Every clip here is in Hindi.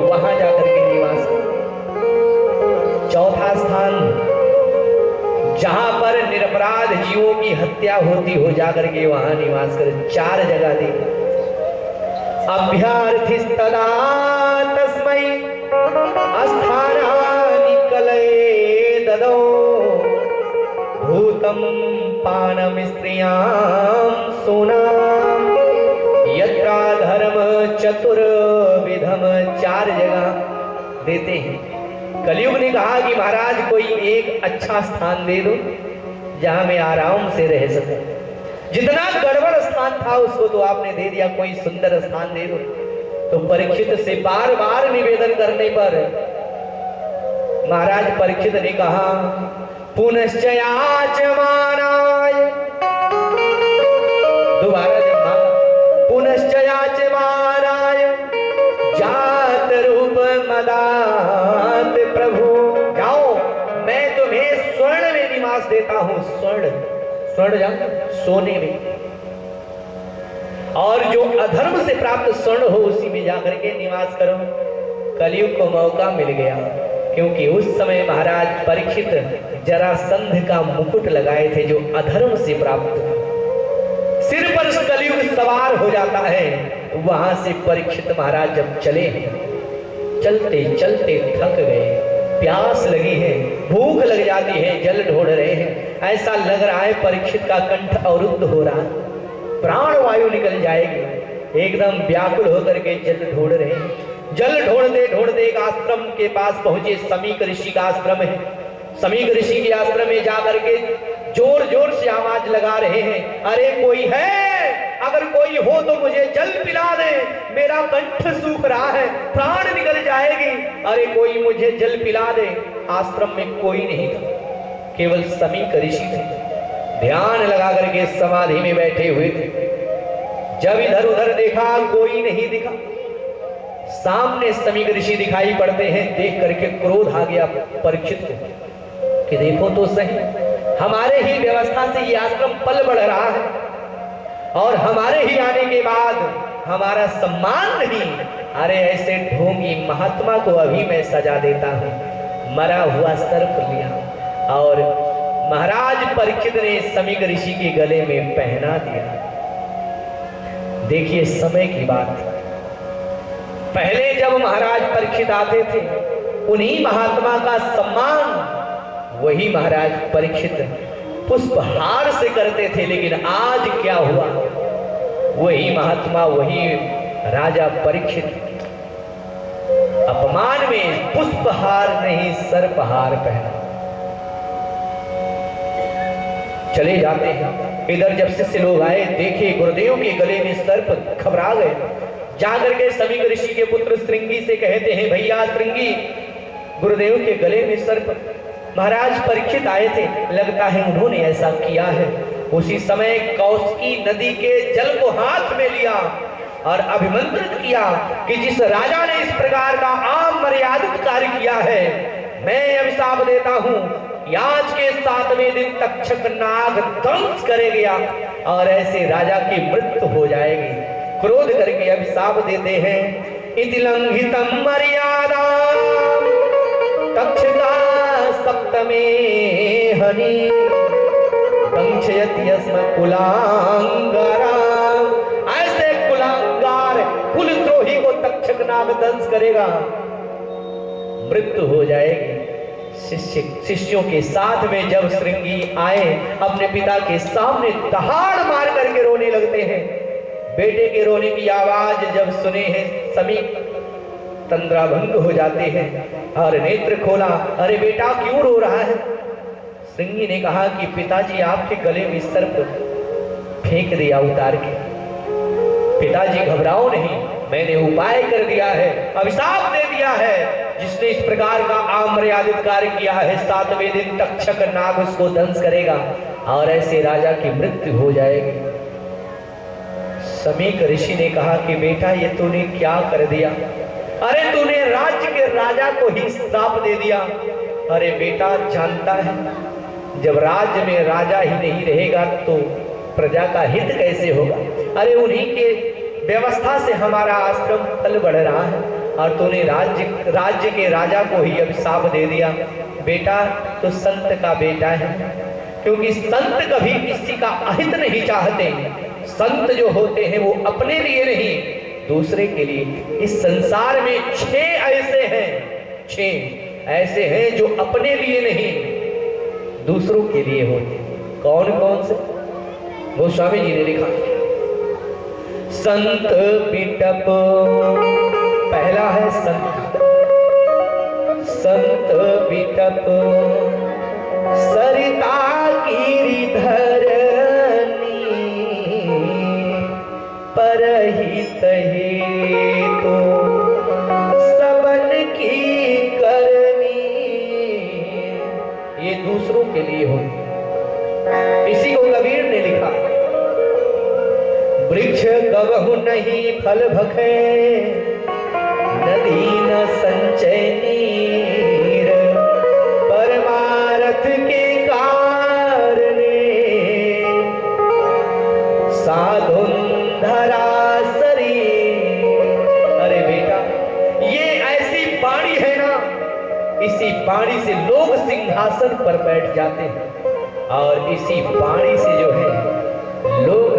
वहां जाकर के निवास करो। चौथा स्थान जहां पर निरपराध जीवों की हत्या होती हो जाकर के वहां निवास कर। 4 जगह दी। अभ्यार्थिस्तदा तस्मै अस्थानानि कलये ददौ भूतं पानम स्त्रियां सोनाम यत्रा धर्म चतुर्विधम। 4 जगह देते हैं। कलयुग ने कहा कि महाराज कोई एक अच्छा स्थान दे दो जहां मैं आराम से रह सकूं। जितना गड़बड़ स्थान था उसको तो आपने दे दिया, कोई सुंदर स्थान दे दो। तो परीक्षित से बार बार निवेदन करने पर महाराज परीक्षित ने कहा पुनश्च याचमानाय, दोबारा जब मांगा पुनश्च याचमानाय जात रूप मदात प्रभु, जाओ मैं तुम्हें स्वर्ण में निवास देता हूं। स्वर्ण जान सोने में, और जो अधर्म से प्राप्त स्वर्ण हो उसी में जाकर के निवास करो। कलयुग को मौका मिल गया, क्योंकि उस समय महाराज परीक्षित जरासंध का मुकुट लगाए थे जो अधर्म से प्राप्त। सिर पर कलयुग सवार हो जाता है। वहां से परीक्षित महाराज जब चले हैं, चलते चलते थक गए, प्यास लगी है, भूख लग जाती है, जल ढूंढ रहे हैं। ऐसा लग रहा है परीक्षित का कंठ अवरुद्ध हो रहा है, प्राण वायु निकल जाएगी। एकदम व्याकुल होकर के जल ढूंढ रहे हैं। जल ढूंढते ढूंढते एक आश्रम के पास पहुंचे। समीक ऋषि का आश्रम है। समीक ऋषि के आश्रम में जाकर के जोर जोर से आवाज लगा रहे हैं, अरे कोई है, अगर कोई हो तो मुझे जल पिला दे, मेरा कंठ सूख रहा है, प्राण निकल जाएगी, अरे कोई मुझे जल पिला दे। आश्रम में कोई नहीं था, केवल समीक ऋषि थे। ध्यान लगा करके समाधि में बैठे हुए थे। जब इधर उधर देखा कोई नहीं दिखा। सामने समीक ऋषि दिखाई पड़ते हैं। देख करके क्रोध आ गया परीक्षित को कि देखो तो सही, हमारे ही व्यवस्था से ये आश्रम पल बढ़ रहा है और हमारे ही आने के बाद हमारा सम्मान नहीं। अरे ऐसे ढोंगी महात्मा को अभी मैं सजा देता हूं। मरा हुआ सर्प लिया और महाराज परीक्षित ने समीक ऋषि के गले में पहना दिया। देखिए समय की बात, पहले जब महाराज परीक्षित आते थे उन्हीं महात्मा का सम्मान वही महाराज परीक्षित पुष्पहार से करते थे। लेकिन आज क्या हुआ, वही महात्मा वही राजा परीक्षित अपमान में पुष्पहार नहीं सर्पहार पहना। चले जाते हैं। इधर जब शिष्य लोग आए, देखे गुरुदेव के गले में सर्प, घबरा गए। जाकर के समीक ऋषि के पुत्र श्रृंगी से कहते हैं, भैया श्रृंगी, गुरुदेव के गले में सर्प। महाराज परीक्षित आए थे, लगता है उन्होंने ऐसा किया है। उसी समय कौशिकी नदी के जल को हाथ में लिया और अभिमंत्रित किया कि जिस राजा ने इस प्रकार का आम मर्यादित कार्य किया है, मैं अभिशाप देता हूं, आज के 7वें दिन तक्षक नाग ध्वंस करेगा और ऐसे राजा की मृत्यु हो जाएगी। क्रोध करके अभिशाप देते हैं, इति लंघितम मर्यादा तक्षका सप्तमे हनि वंशयति अस्म कुलांगारा। ऐसे कुलांगार कुलद्रोही को तक्षक नाग दंश करेगा, मृत्यु हो जाएगी। शिष्यों के साथ में जब श्रृंगी आए, अपने पिता के सामने दहाड़ मार करके रोने लगते हैं। बेटे के रोने की आवाज जब सुने हैं, समीक तंद्राभंग हो जाते हैं और नेत्र खोला, अरे बेटा क्यों रो रहा है? श्रृंगी ने कहा कि पिताजी आपके गले में सर्प फेंक दिया उतार के। पिताजी घबराओ नहीं, मैंने उपाय कर दिया है, अभिशाप दे दिया है। जिसने इस प्रकार का अमर्यादित कार्य किया है, 7वें दिन तक्षक नाग उसको दंश करेगा और ऐसे राजा की मृत्यु हो जाएगी। समीक ऋषि ने कहा कि बेटा ये तूने क्या कर दिया? अरे तूने राज्य के राजा को ही श्राप दे दिया। अरे बेटा जानता है, जब राज्य में राजा ही नहीं रहेगा तो प्रजा का हित कैसे होगा? अरे उन्हीं के व्यवस्था से हमारा आश्रम फल बढ़ रहा है और तूने राज्य के राजा को ही अभिशाप दे दिया। बेटा तो संत का बेटा है, क्योंकि संत कभी किसी का अहित नहीं चाहते। संत जो होते हैं वो अपने लिए नहीं, दूसरे के लिए। इस संसार में 6 ऐसे हैं, 6 ऐसे हैं जो अपने लिए नहीं, दूसरों के लिए होते। कौन कौन से? गोस्वामी जी ने लिखा, संत बिटप, पहला है संत, संत बिटप सरिता गिरिधरनी, परहित हेतु सबन की करनी। ये दूसरों के लिए हो। इसी को कबीर ने लिखा, वृक्ष कबहु नहीं फल भखे, नदी न संचय नीर, परमारथ के कारणे साधुन धरा शरीर। अरे बेटा, ये ऐसी बाणी है ना, इसी बाणी से लोग सिंहासन पर बैठ जाते हैं, और इसी बाणी से जो है लोग,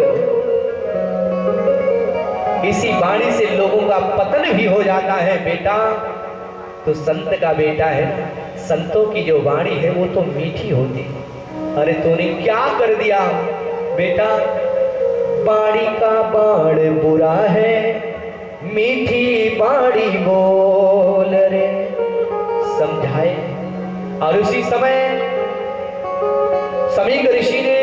इसी बाणी से लोगों का पतन भी हो जाता है। बेटा तो संत का बेटा है। संतों की जो वाणी है वो तो मीठी होती। अरे तूने क्या कर दिया बेटा? बाणी का बाण बुरा है, मीठी बाणी बोल रे, समझाए। और उसी समय समीक ऋषि ने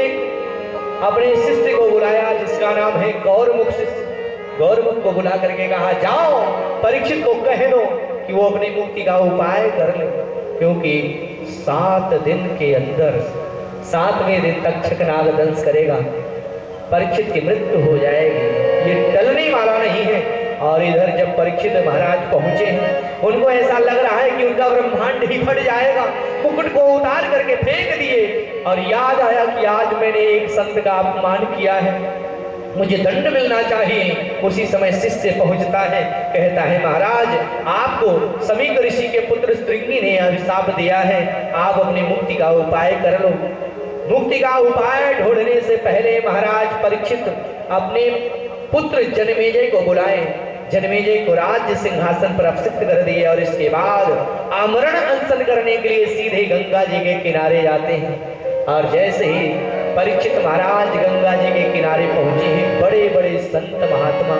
अपने शिष्य को बुलाया, जिसका नाम है गौरमुख शिष्य। गौरमुख को बुला करके कहा, जाओ परीक्षित को कह दो कि वो अपनी मुक्ति का उपाय कर ले, क्योंकि 7 दिन के अंदर 7वें दिन तक्षक नाग दंश करेगा, परीक्षित की मृत्यु हो जाएगी। ये टलने वाला नहीं है। और इधर जब परीक्षित महाराज पहुंचे हैं, उनको ऐसा लग रहा है कि उनका ब्रह्मांड ही फट जाएगा। मुकुट को उतार करके फेंक दिए और याद आया कि आज मैंने एक संत का अपमान किया है, मुझे दंड मिलना चाहिए। उसी समय शिष्य पहुंचता है, कहता है, महाराज आपको समीक ऋषि के पुत्र श्रृंगी ने अभिशाप दिया है, आप अपनी मुक्ति का उपाय कर लो। मुक्ति का उपाय ढूंढने से पहले महाराज परीक्षित अपने पुत्र जनमेजय को बुलाए। जनमेजय को राज्य सिंहासन पर अभिषिक्त कर दिए और इसके बाद आमरण अनशन करने के लिए सीधे गंगा जी के किनारे जाते हैं। और जैसे ही परीक्षित महाराज गंगा जी के किनारे पहुंचे हैं, बड़े बड़े संत महात्मा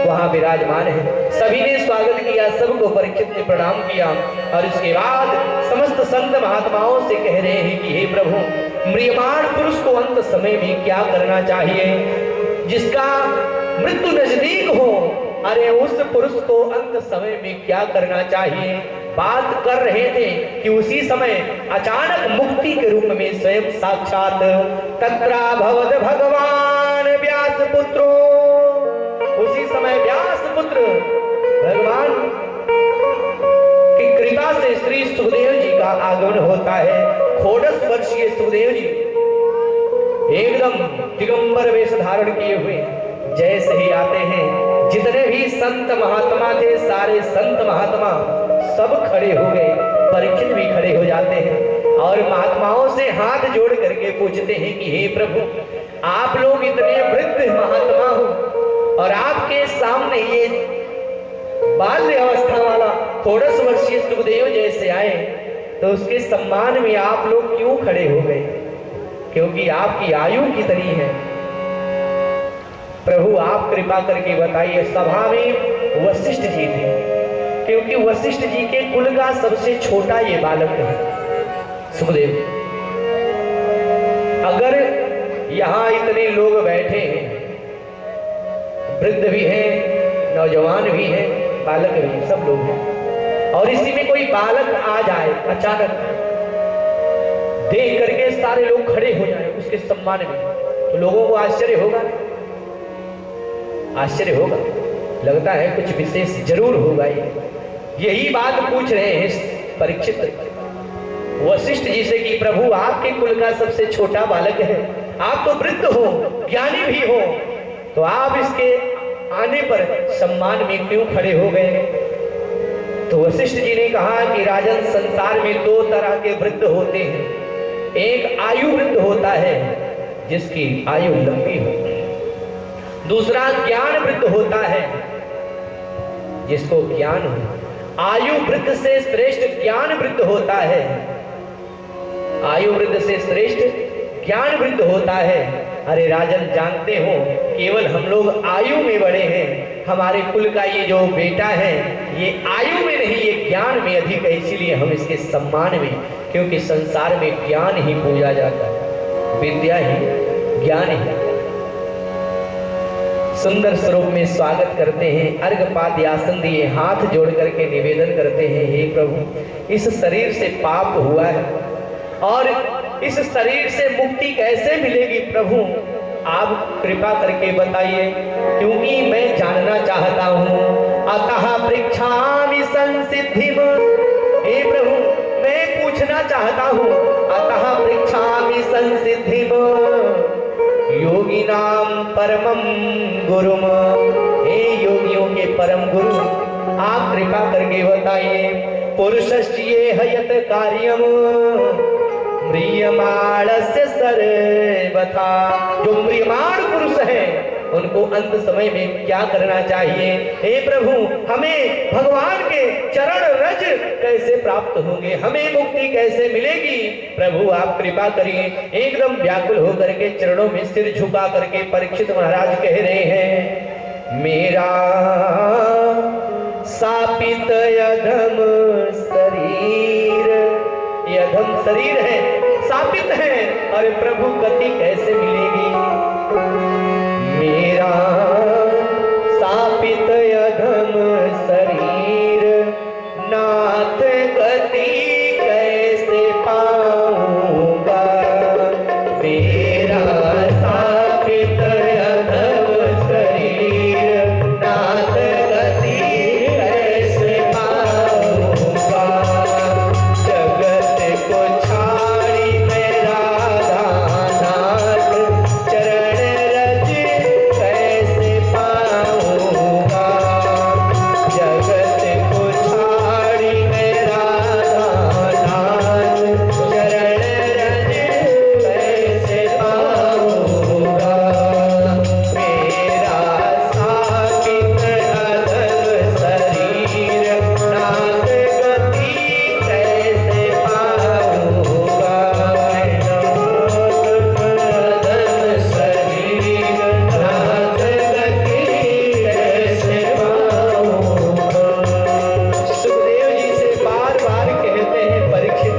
वहां विराजमान हैं। सभी ने स्वागत किया, सबको परीक्षित ने प्रणाम किया। और इसके बाद समस्त संत महात्माओं से कह रहे हैं कि हे प्रभु, म्रियमाण पुरुष को अंत समय में क्या करना चाहिए? जिसका मृत्यु नजदीक हो, अरे उस पुरुष को अंत समय में क्या करना चाहिए? बात कर रहे थे कि उसी समय अचानक मुक्ति के रूप में स्वयं साक्षात तत्राभवद भगवान व्यास पुत्रो। उसी समय व्यास पुत्र भगवान की कृपा से श्री सुखदेव जी का आगमन होता है। 14 वर्षीय सुखदेव जी एकदम दिगंबर वेश धारण किए हुए जैसे ही आते हैं, जितने भी संत महात्मा थे, सारे संत महात्मा सब खड़े हो गए। परीक्षित भी खड़े हो जाते हैं और महात्माओं से हाथ जोड़ करके पूछते हैं कि हे प्रभु, आप लोग इतने वृद्ध महात्मा हो और आपके सामने ये बाल्य अवस्था वाला 14 वर्षीय सुखदेव जैसे आए, तो उसके सम्मान में आप लोग क्यों खड़े हो गए? क्योंकि आपकी आयु कितनी है? प्रभु आप कृपा करके बताइए। सभा में वशिष्ठ जी थे, क्योंकि वशिष्ठ जी के कुल का सबसे छोटा ये बालक है सुखदेव। अगर यहाँ इतने लोग बैठे हैं, वृद्ध भी हैं, नौजवान भी हैं, बालक भी हैं, सब लोग हैं, और इसी में कोई बालक आ जाए अचानक, देख करके सारे लोग खड़े हो जाए उसके सम्मान में, तो लोगों को आश्चर्य होगा, आश्चर्य होगा, लगता है कुछ विशेष जरूर होगा। यही बात पूछ रहे हैं परीक्षित वशिष्ठ जी से कि प्रभु आपके कुल का सबसे छोटा बालक है, आप तो वृद्ध हो, ज्ञानी भी हो, तो आप इसके आने पर सम्मान में क्यों खड़े हो गए? तो वशिष्ठ जी ने कहा कि राजन, संसार में दो तरह के वृद्ध होते हैं। एक आयु वृद्ध होता है जिसकी आयु लंबी हो, दूसरा ज्ञान वृद्ध होता है जिसको ज्ञान हो। आयु वृद्ध से श्रेष्ठ ज्ञान वृद्ध होता है, आयु वृद्ध से श्रेष्ठ ज्ञान वृद्ध होता है। अरे राजन, जानते हो केवल हम लोग आयु में बड़े हैं, हमारे कुल का ये जो बेटा है ये आयु में नहीं, ये ज्ञान में अधिक है, इसीलिए हम इसके सम्मान में, क्योंकि संसार में ज्ञान ही पूजा जाता है, विद्या ही, ज्ञान ही। सुंदर स्वरूप में स्वागत करते हैं, अर्घपाद आसन दिए, हाथ जोड़ करके निवेदन करते हैं, हे प्रभु, इस शरीर से पाप हुआ है और इस शरीर से मुक्ति कैसे मिलेगी प्रभु, आप कृपा करके बताइए, क्योंकि मैं जानना चाहता हूँ। अतः पृच्छामि संसिद्धिम, हे प्रभु मैं पूछना चाहता हूँ, अतः पृच्छामि संसिद्धिम योगिनाम परमं गुरुम, हे योगियों के परम गुरु, आप कृपा करके बताइए। पुरुषस्य हयत कार्यम म्रियमाणस्य सर्वथा, जो म्रियमाण पुरुष है उनको अंत समय में क्या करना चाहिए। हे प्रभु, हमें भगवान के चरण रज कैसे प्राप्त होंगे, हमें मुक्ति कैसे मिलेगी। प्रभु आप कृपा करिए। एकदम व्याकुल होकर के चरणों में सिर झुका करके परीक्षित महाराज कह रहे हैं, मेरा सापित यधम शरीर, यधम शरीर है, सापित है, अरे प्रभु गति कैसे मिलेगी। मेरा सापित यधम शरीर, नाथ गति कैसे पाऊंगा। मेरा सापित यधम शरीर, नाथ गति कैसे पाऊंगा। जगत को छाड़ी मेरा दानाथ, चरण रज कैसे पाऊंगा। जगत को छाड़ी मेरा दानाथ, चरण रज कैसे पाऊंगा। मेरा सापित अधम शरीर, नाथ गति कैसे पाऊंगा। अधम शरीर, नाथ गति कैसे पाऊंगा। सुखदेव जी से बार बार कहते हैं परीक्षित,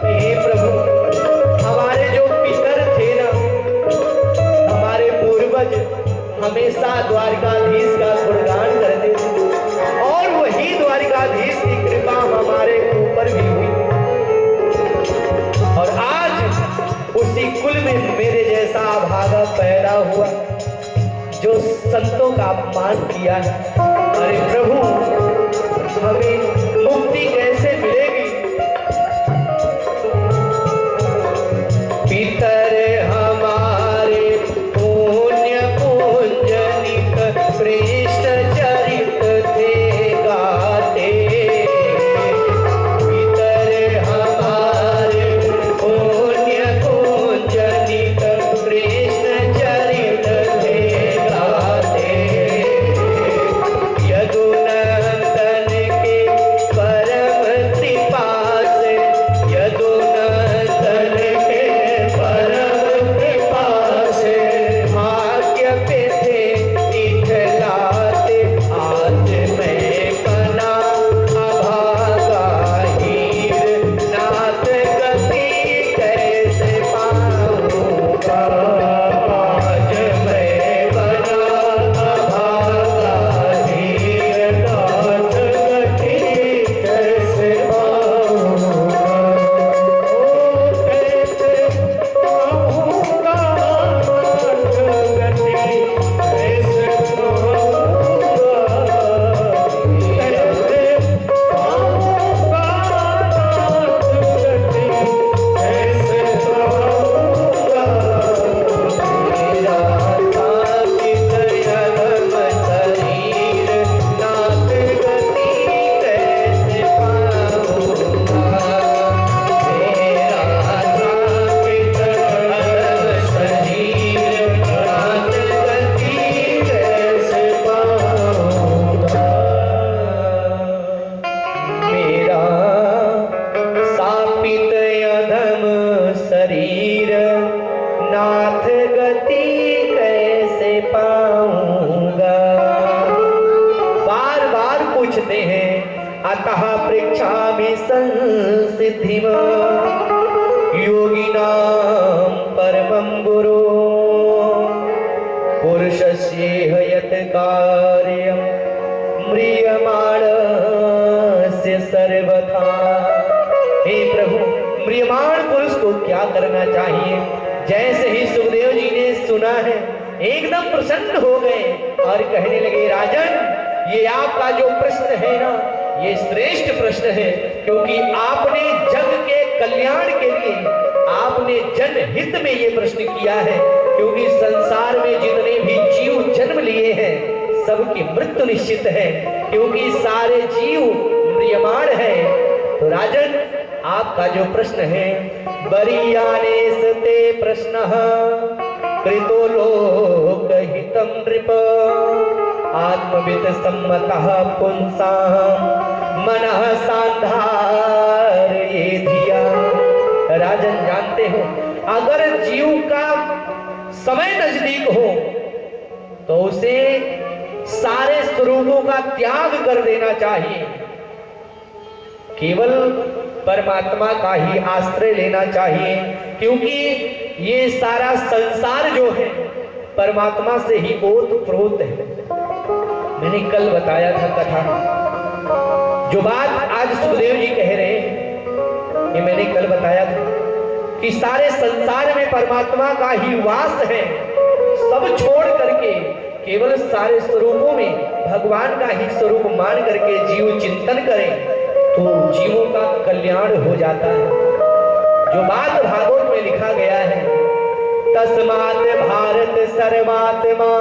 हे प्रभु, हमारे जो पितर थे ना, हमारे पूर्वज हमेशा द्वारकाधीश का गुणगान करते थे और वही द्वारकाधीश की कृपा हमारे ऊपर भी हुई, और आज उसी कुल में मेरे जैसा अभागा पैदा हुआ जो संतों का अपमान किया है। अरे प्रभु, हमें मुक्ति कैसे मिलेगी। पितर हमारे पुण्य पुंजनिक, कृष्ण चरित थे गाते। पितर हमारे पुण्य पुंजनिक, कृष्ण चरित थे गाते। अतः पृच्छामि संसिद्धिम योगिनां परमं गुरु पुरुषस्येह यत् कार्यं म्रियमाणस्य सर्वथा। हे प्रभु, म्रियमाण पुरुष को क्या करना चाहिए? जैसे ही सुखदेव जी ने सुना है एकदम प्रसन्न हो गए और कहने लगे, राजन, ये आपका जो प्रश्न है ना, ये श्रेष्ठ प्रश्न है, क्योंकि आपने जग के कल्याण के लिए, आपने जनहित में ये प्रश्न किया है। क्योंकि संसार में जितने भी जीव जन्म लिए हैं सबकी मृत्यु निश्चित है, क्योंकि सारे जीव म्रियमाण है। तो राजन, आपका जो प्रश्न है, बरीयाने सते प्रश्नः कृतो लोकहितं नृप आत्मविद सम्मतः पुंसां मनः सांधारये धिया। राजन, जानते हो, अगर जीव का समय नजदीक हो तो उसे सारे स्वरूपों का त्याग कर देना चाहिए, केवल परमात्मा का ही आश्रय लेना चाहिए। क्योंकि ये सारा संसार जो है परमात्मा से ही ओतप्रोत है। मैंने कल बताया था कथा, जो बात आज सुखदेव जी कह रहे हैं ये मैंने कल बताया था कि सारे संसार में परमात्मा का ही वास है। सब छोड़ करके केवल सारे स्वरूपों में भगवान का ही स्वरूप मान करके जीव चिंतन करें तो जीवों का कल्याण हो जाता है। जो बात भागवत में लिखा गया है, तस्मात् भारत सर्वात्मा,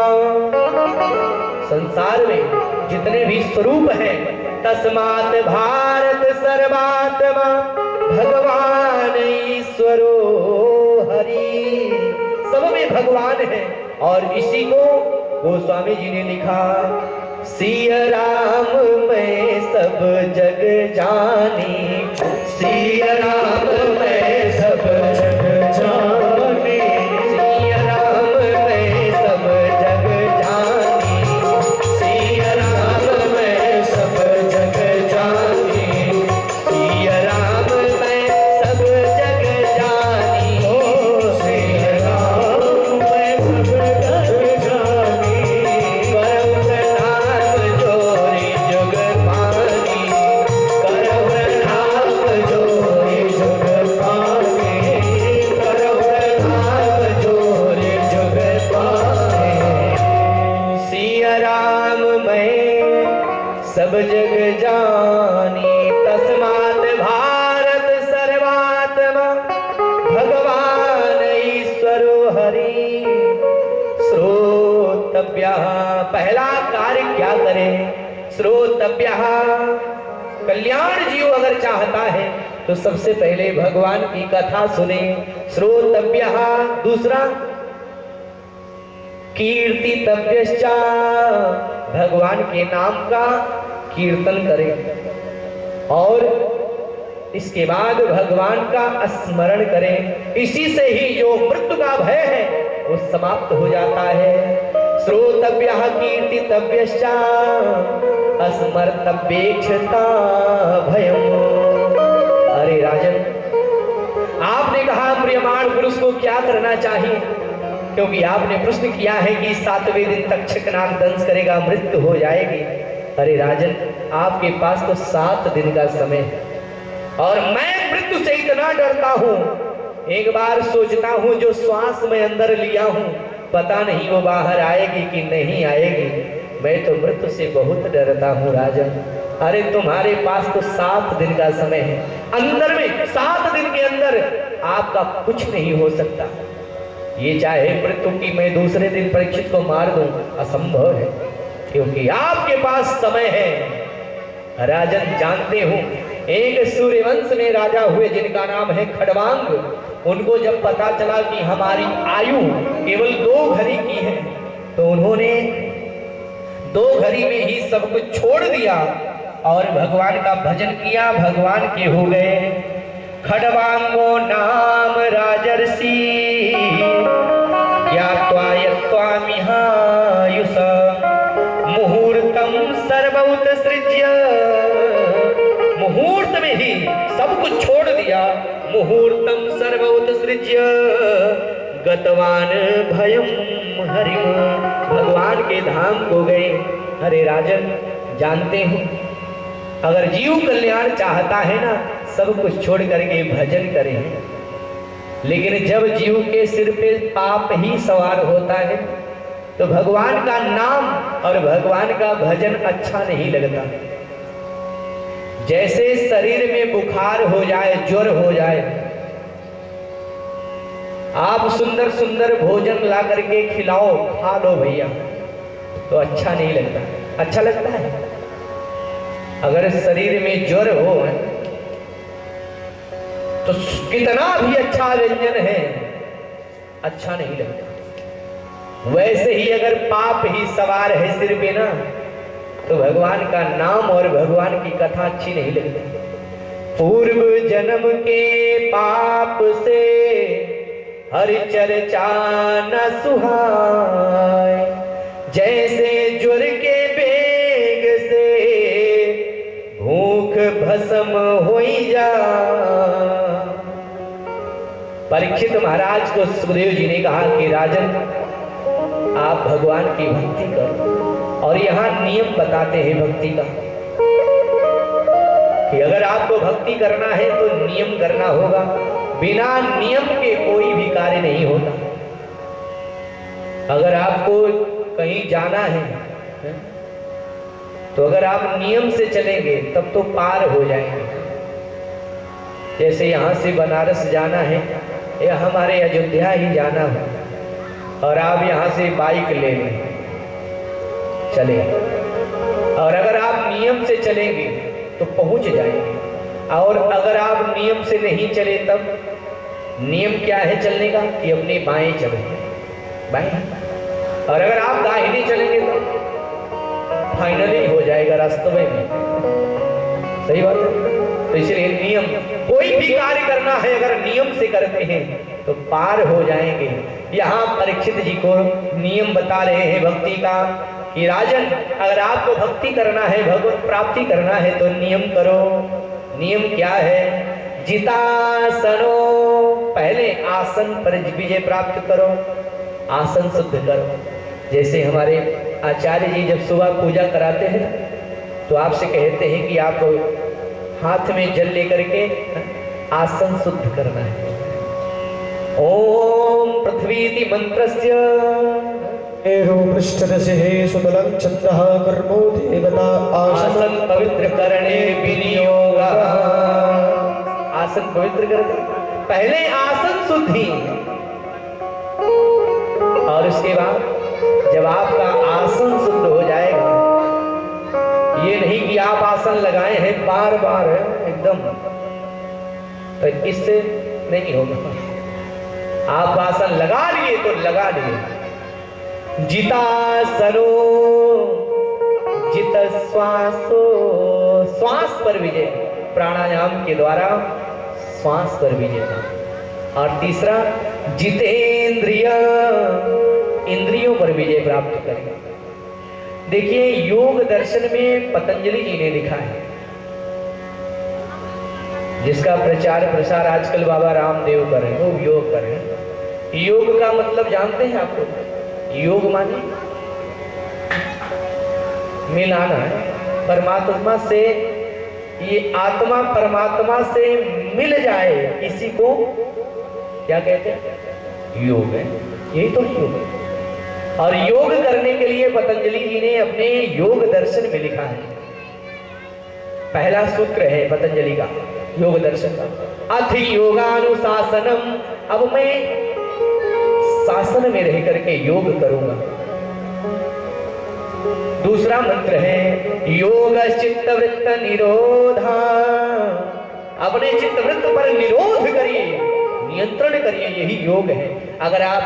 संसार में जितने भी स्वरूप हैं, तस्मात् भारत सर्वात्मा भगवान ईश्वरो हरि, सब में भगवान है। और इसी को गोस्वामी जी ने लिखा, सिया राम मैं सब जग जानी, सिया राम मैं सब जग जानी, सिया राम मैं सब जग जानी, सिया राम मैं सब जग जानी, सिया राम मैं सब जग जानी, ओ सिया राम मैं सब जग जानी, करम प्रणाम जोरी जुग पानी, करम प्रणाम जोरी जुग पानी, करम प्रणाम जोरी जुग पानी। सिया राम मैं सब जग जानी, तस्मात् भारत सर्वात्मा भगवान ईश्वरो हरि। श्रोतव्यः, पहला कार्य क्या करें? श्रोतव्यः, कल्याण जीव अगर चाहता है तो सबसे पहले भगवान की कथा सुने। श्रोतव्यः, दूसरा कीर्तितव्यश्च, भगवान के नाम का कीर्तन करें और इसके बाद भगवान का स्मरण करें। इसी से ही जो मृत्यु का भय है वो समाप्त हो जाता है। श्रोतव्यः कीर्तितव्यश्च स्मर्तव्येक्षता भयम्। अरे राजन, आपने कहा प्रियमान पुरुष को क्या करना चाहिए, क्योंकि आपने प्रश्न किया है कि 7वें दिन तक छकनाक दंश करेगा, मृत्यु हो जाएगी। अरे राजन, आपके पास तो 7 दिन का समय है और मैं मृत्यु से इतना डरता हूँ, एक बार सोचता हूँ जो श्वास में अंदर लिया हूँ पता नहीं वो बाहर आएगी कि नहीं आएगी। मैं तो मृत्यु से बहुत डरता हूँ राजन। अरे तुम्हारे पास तो 7 दिन का समय है, अंदर में 7 दिन के अंदर आपका कुछ नहीं हो सकता। ये चाहे मृत्यु की मैं दूसरे दिन परीक्षित को मार दूं, असंभव है, क्योंकि आपके पास समय है। राजन, जानते हो एक सूर्यवंश में राजा हुए जिनका नाम है खड़वांग। उनको जब पता चला कि हमारी आयु केवल 2 घड़ी की है तो उन्होंने 2 घड़ी में ही सब कुछ छोड़ दिया और भगवान का भजन किया, भगवान के हो गए। खड़वांगो नाम राजर्षि ज्ञात्वा मुहूर्तम सर्वौत सृज्य मुहूर्तम सर्वोत्सृज्य गतवान भयम हरिम। भगवान के धाम को गए। अरे राजन, जानते हो अगर जीव कल्याण चाहता है ना, सब कुछ छोड़ करके भजन करे। लेकिन जब जीव के सिर पे पाप ही सवार होता है तो भगवान का नाम और भगवान का भजन अच्छा नहीं लगता। जैसे शरीर में बुखार हो जाए, ज्वर हो जाए, आप सुंदर सुंदर भोजन ला करके खिलाओ, खा लो भैया, तो अच्छा नहीं लगता। अच्छा लगता है अगर शरीर में ज्वर हो तो कितना भी अच्छा व्यंजन है, अच्छा नहीं लगता। वैसे ही अगर पाप ही सवार है सिर पे ना, तो भगवान का नाम और भगवान की कथा अच्छी नहीं लगती। पूर्व जन्म के पाप से हर चर्चा न सुहाय, जैसे ज्वर के बेग से भूख भस्म होई जा। परीक्षित महाराज को सुखदेव जी ने कहा कि राजन, आप भगवान की भक्ति करो। और यहाँ नियम बताते हैं भक्ति का कि अगर आपको भक्ति करना है तो नियम करना होगा। बिना नियम के कोई भी कार्य नहीं होता। अगर आपको कहीं जाना है तो अगर आप नियम से चलेंगे तब तो पार हो जाएंगे। जैसे यहाँ से बनारस जाना है या हमारे अयोध्या ही जाना है और आप यहाँ से बाइक ले लें, चले, और अगर आप नियम से चलेंगे तो पहुंच जाएंगे। और अगर आप नियम से नहीं चले तब नियम क्या है चलने का कि अपने बाएं चले, बाएं। और अगर आप दाहिने चलेंगे तो फाइनली हो जाएगा रास्ते में। सही बात है। तो इसलिए नियम, कोई भी कार्य करना है अगर नियम से करते हैं तो पार हो जाएंगे। यहाँ परीक्षित जी को नियम बता रहे हैं भक्ति का कि राजन, अगर आपको भक्ति करना है, भगवत प्राप्ति करना है तो नियम करो। नियम क्या है? जितासनो, पहले आसन पर विजय प्राप्त करो, आसन शुद्ध करो। जैसे हमारे आचार्य जी जब सुबह पूजा कराते हैं तो आपसे कहते हैं कि आप हाथ में जल लेकर के आसन शुद्ध करना है। ओम पृथ्वीति मंत्रस्य एहो पृष्ठदशे सुतलं छन्दः कर्मो देवता आसन पवित्र करणे विनियोग। आसन पवित्र करते पहले आसन शुद्धि, और उसके बाद जब आपका आसन शुद्ध हो जाएगा, ये नहीं कि आप आसन लगाए हैं बार बार एकदम, तो इससे नहीं होगा। आप आसन लगा लिए तो लगा लिए। जितासनो, जित श्वासो, श्वास पर विजय, प्राणायाम के द्वारा श्वास पर विजय। और तीसरा जितेंद्रिय, इंद्रियों पर विजय प्राप्त करें। देखिए योग दर्शन में पतंजलि जी ने लिखा है, जिसका प्रचार प्रसार आजकल बाबा रामदेव कर रहे हैं, वो योग कर रहे हैं। योग का मतलब जानते हैं आपको? योग माने मिलाना है परमात्मा से, ये आत्मा परमात्मा से मिल जाए, इसी को क्या कहते हैं? योग है। यही तो योग है। और योग करने के लिए पतंजलि जी ने अपने योग दर्शन में लिखा है, पहला सूत्र है पतंजलि का योग दर्शन का, अथि योगानुशासनम। अब मैं शासन में रह करके योग करूंगा। दूसरा मंत्र है योग चित्तवृत्त निरोधा, अपने चित्तवृत्त पर निरोध करिए, नियंत्रण करिए, यही योग है। अगर आप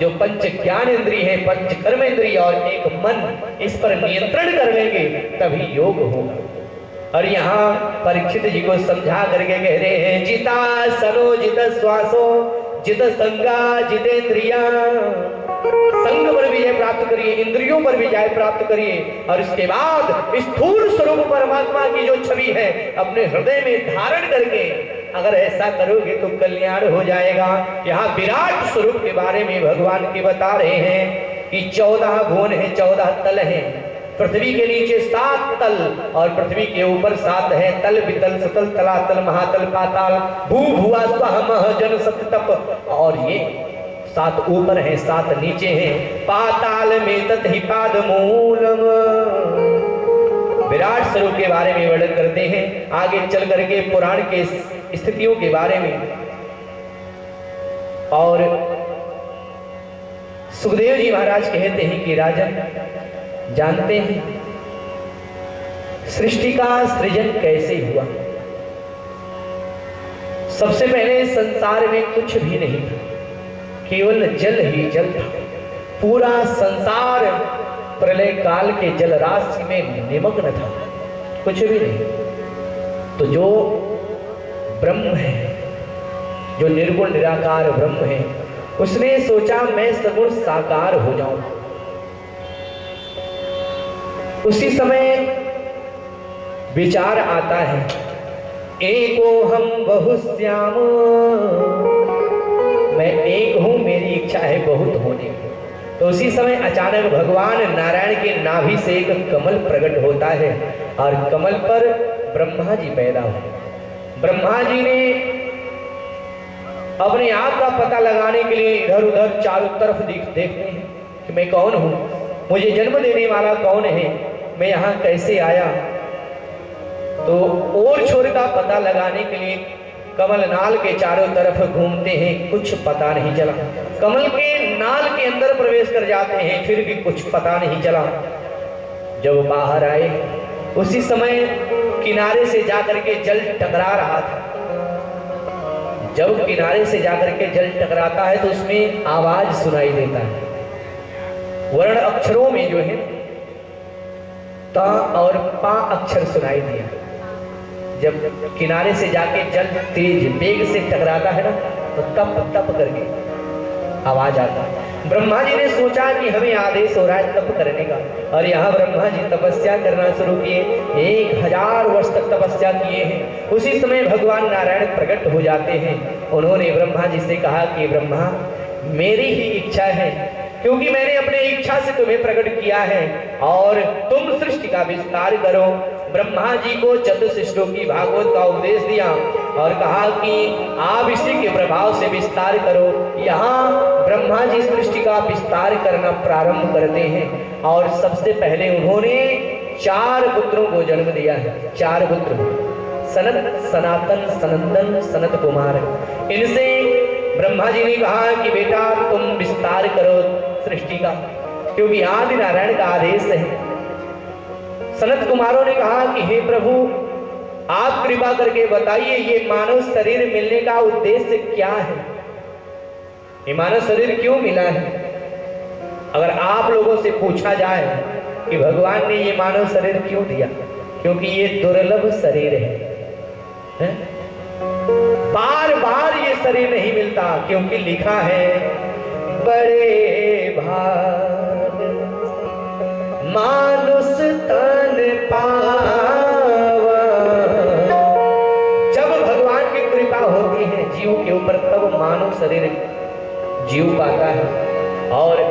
जो पंच ज्ञान इंद्रिय है, पंच कर्म इंद्रिय और एक मन, इस पर नियंत्रण कर लेंगे तभी योग होगा। और यहाँ परीक्षित जी को समझा करके कह रहे हैं जितासनो, जित श्वासो, जित संगा, जितेंद्रिया। संग पर विजय प्राप्त करिए, इंद्रियों पर विजय प्राप्त करिए, और इसके बाद स्थूल स्वरूप परमात्मा की जो छवि है अपने हृदय में धारण करके अगर ऐसा करोगे तो कल्याण हो जाएगा। यहाँ विराट स्वरूप के बारे में भगवान के बता रहे हैं कि 14 भुवन है, 14 तल हैं। पृथ्वी के नीचे 7 तल और पृथ्वी के ऊपर 7 है, तल वितल सतल तलातल महातल पाताल भू भुआ स्वह मह जन सत तप। और ये 7 ऊपर हैं, 7 नीचे हैं। पाताल में तत् ही पाद मूलम। विराट स्वरूप के बारे में वर्णन करते हैं। आगे चल करके पुराण के स्थितियों के बारे में और सुखदेव जी महाराज कहते हैं कि राजन जानते हैं सृष्टि का सृजन कैसे हुआ। सबसे पहले संसार में कुछ भी नहीं था, केवल जल ही जल था। पूरा संसार प्रलय काल के जल राशि में निमग्न था, कुछ भी नहीं। तो जो ब्रह्म है, जो निर्गुण निराकार ब्रह्म है, उसने सोचा मैं सगुण साकार हो जाऊं। उसी समय विचार आता है एको हम बहुश्याम, मैं एक हूं, मेरी इच्छा है बहुत होने की। तो उसी समय अचानक भगवान नारायण के नाभि से एक कमल प्रकट होता है और कमल पर ब्रह्मा जी पैदा हुए। ब्रह्मा जी ने अपने आप का पता लगाने के लिए इधर उधर चारों तरफ देखते हैं कि मैं कौन हूं, मुझे जन्म देने वाला कौन है, मैं यहाँ कैसे आया। तो और छोर का पता लगाने के लिए कमल नाल के चारों तरफ घूमते हैं, कुछ पता नहीं चला। कमल के नाल के अंदर प्रवेश कर जाते हैं, फिर भी कुछ पता नहीं चला। जब बाहर आए उसी समय किनारे से जाकर के जल टकरा रहा था। जब किनारे से जाकर के जल टकराता है तो उसमें आवाज सुनाई देता है। वर्ण अक्षरों में जो है ता और पा अक्षर सुनाई दिया। जब किनारे से जाके जल तेज वेग से टकराता है ना तो तप तप करके आवाज आता है। ब्रह्मा जी ने सोचा कि हमें आदेश हो रहा है तप करने का, और यहाँ ब्रह्मा जी तपस्या करना शुरू किए। 1000 वर्ष तक तपस्या किए हैं। उसी समय भगवान नारायण प्रकट हो जाते हैं। उन्होंने ब्रह्मा जी से कहा कि ब्रह्मा मेरी ही इच्छा है, क्योंकि मैंने अपने इच्छा से तुम्हें प्रकट किया है, और तुम सृष्टि का विस्तार करो। ब्रह्मा जी को चतुश्लोकी भागवत का उपदेश दिया और कहा कि आप इसी के प्रभाव से विस्तार करो। यहाँ ब्रह्मा जी सृष्टि का विस्तार करना प्रारंभ करते हैं और सबसे पहले उन्होंने 4 पुत्रों को जन्म दिया है। 4 पुत्र, सनत, सनातन, सनंदन, सनत कुमार। इनसे ब्रह्मा जी ने कहा कि बेटा तुम विस्तार करो सृष्टि का, क्योंकि आदि नारायण का आदेश है। सनत कुमारों ने कहा कि हे प्रभु आप कृपा करके बताइए ये मानव शरीर मिलने का उद्देश्य क्या है, ये मानव शरीर क्यों मिला है। अगर आप लोगों से पूछा जाए कि भगवान ने ये मानव शरीर क्यों दिया, क्योंकि ये दुर्लभ शरीर है? बार बार ये शरीर नहीं मिलता, क्योंकि लिखा है बड़े भाग मानुष तन पावा। जब भगवान की कृपा होती है जीव के ऊपर तब मानव शरीर जीव पाता है। और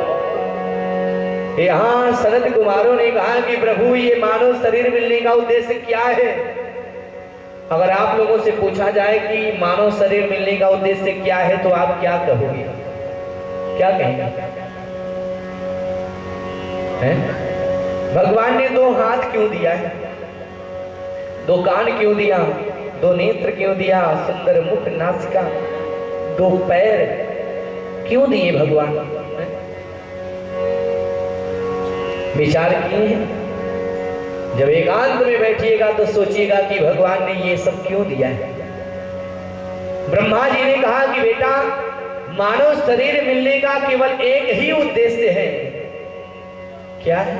यहाँ सनत कुमारों ने कहा कि प्रभु ये मानव शरीर मिलने का उद्देश्य क्या है। अगर आप लोगों से पूछा जाए कि मानव शरीर मिलने का उद्देश्य क्या है तो आप क्या कहोगे, क्या कहेंगे? भगवान ने 2 हाथ क्यों दिया है, 2 कान क्यों दिया, 2 नेत्र क्यों दिया, सुंदर मुख नासिका, 2 पैर क्यों दिए भगवान? विचार किए हैं? जब एकांत में बैठिएगा तो सोचिएगा कि भगवान ने ये सब क्यों दिया है। ब्रह्मा जी ने कहा कि बेटा मानव शरीर मिलने का केवल एक ही उद्देश्य है। क्या है?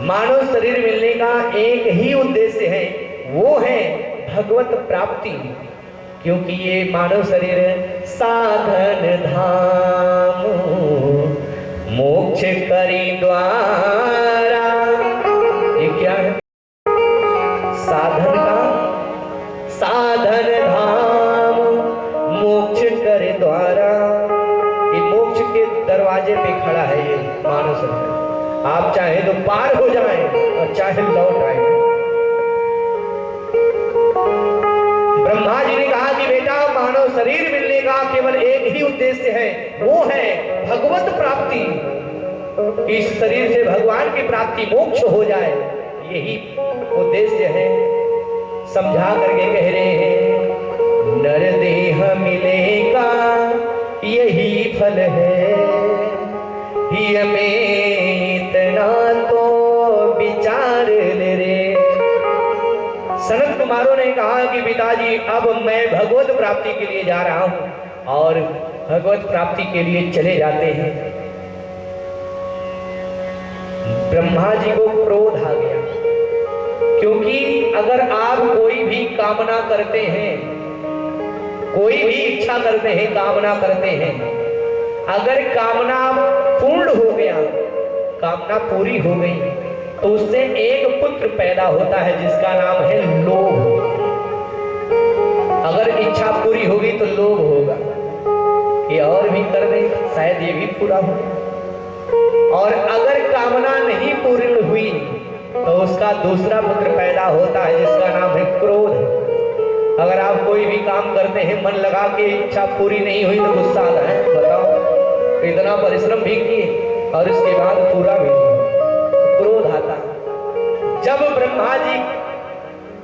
मानव शरीर मिलने का एक ही उद्देश्य है, वो है भगवत प्राप्ति। क्योंकि ये मानव शरीर साधन धाम मोक्ष करी द्वारा, ये क्या है? साधन का साधन धाम मोक्ष कर द्वारा। ये मोक्ष के दरवाजे पे खड़ा है ये मानव सरोवर। आप चाहे तो पार हो जाएं और चाहे लौट आए। ब्रह्मा जी ने कहा कि बेटा मानव शरीर मिलने का केवल एक ही उद्देश्य है, वो है भगवत प्राप्ति। इस शरीर से भगवान की प्राप्ति मोक्ष हो जाए, यही उद्देश्य है। समझा करके कह रहे हैं नर देह मिलेगा यही फल है, ये में इतना तो विचार ले रे। सनत कुमारों ने कहा कि पिताजी अब मैं भगवत प्राप्ति के लिए जा रहा हूं, और भगवत प्राप्ति के लिए चले जाते हैं। ब्रह्मा जी को क्रोध आ गया, क्योंकि अगर आप कोई भी कामना करते हैं, कोई भी इच्छा करते हैं, कामना करते हैं, अगर कामना पूर्ण हो गया, कामना पूरी हो गई, तो उससे एक पुत्र पैदा होता है जिसका नाम है लोभ। अगर इच्छा पूरी होगी तो लोभ होगा कि और भी कर दे, शायद ये भी पूरा हो। और अगर कामना नहीं पूर्ण हुई तो उसका दूसरा पुत्र पैदा होता है जिसका नाम है क्रोध। अगर आप कोई भी काम करते हैं, मन लगा के इच्छा पूरी नहीं हुई तो गुस्सा आता है। बताओ, इतना परिश्रम भी किए और इसके बाद पूरा भी नहीं, क्रोध आता। जब ब्रह्मा जी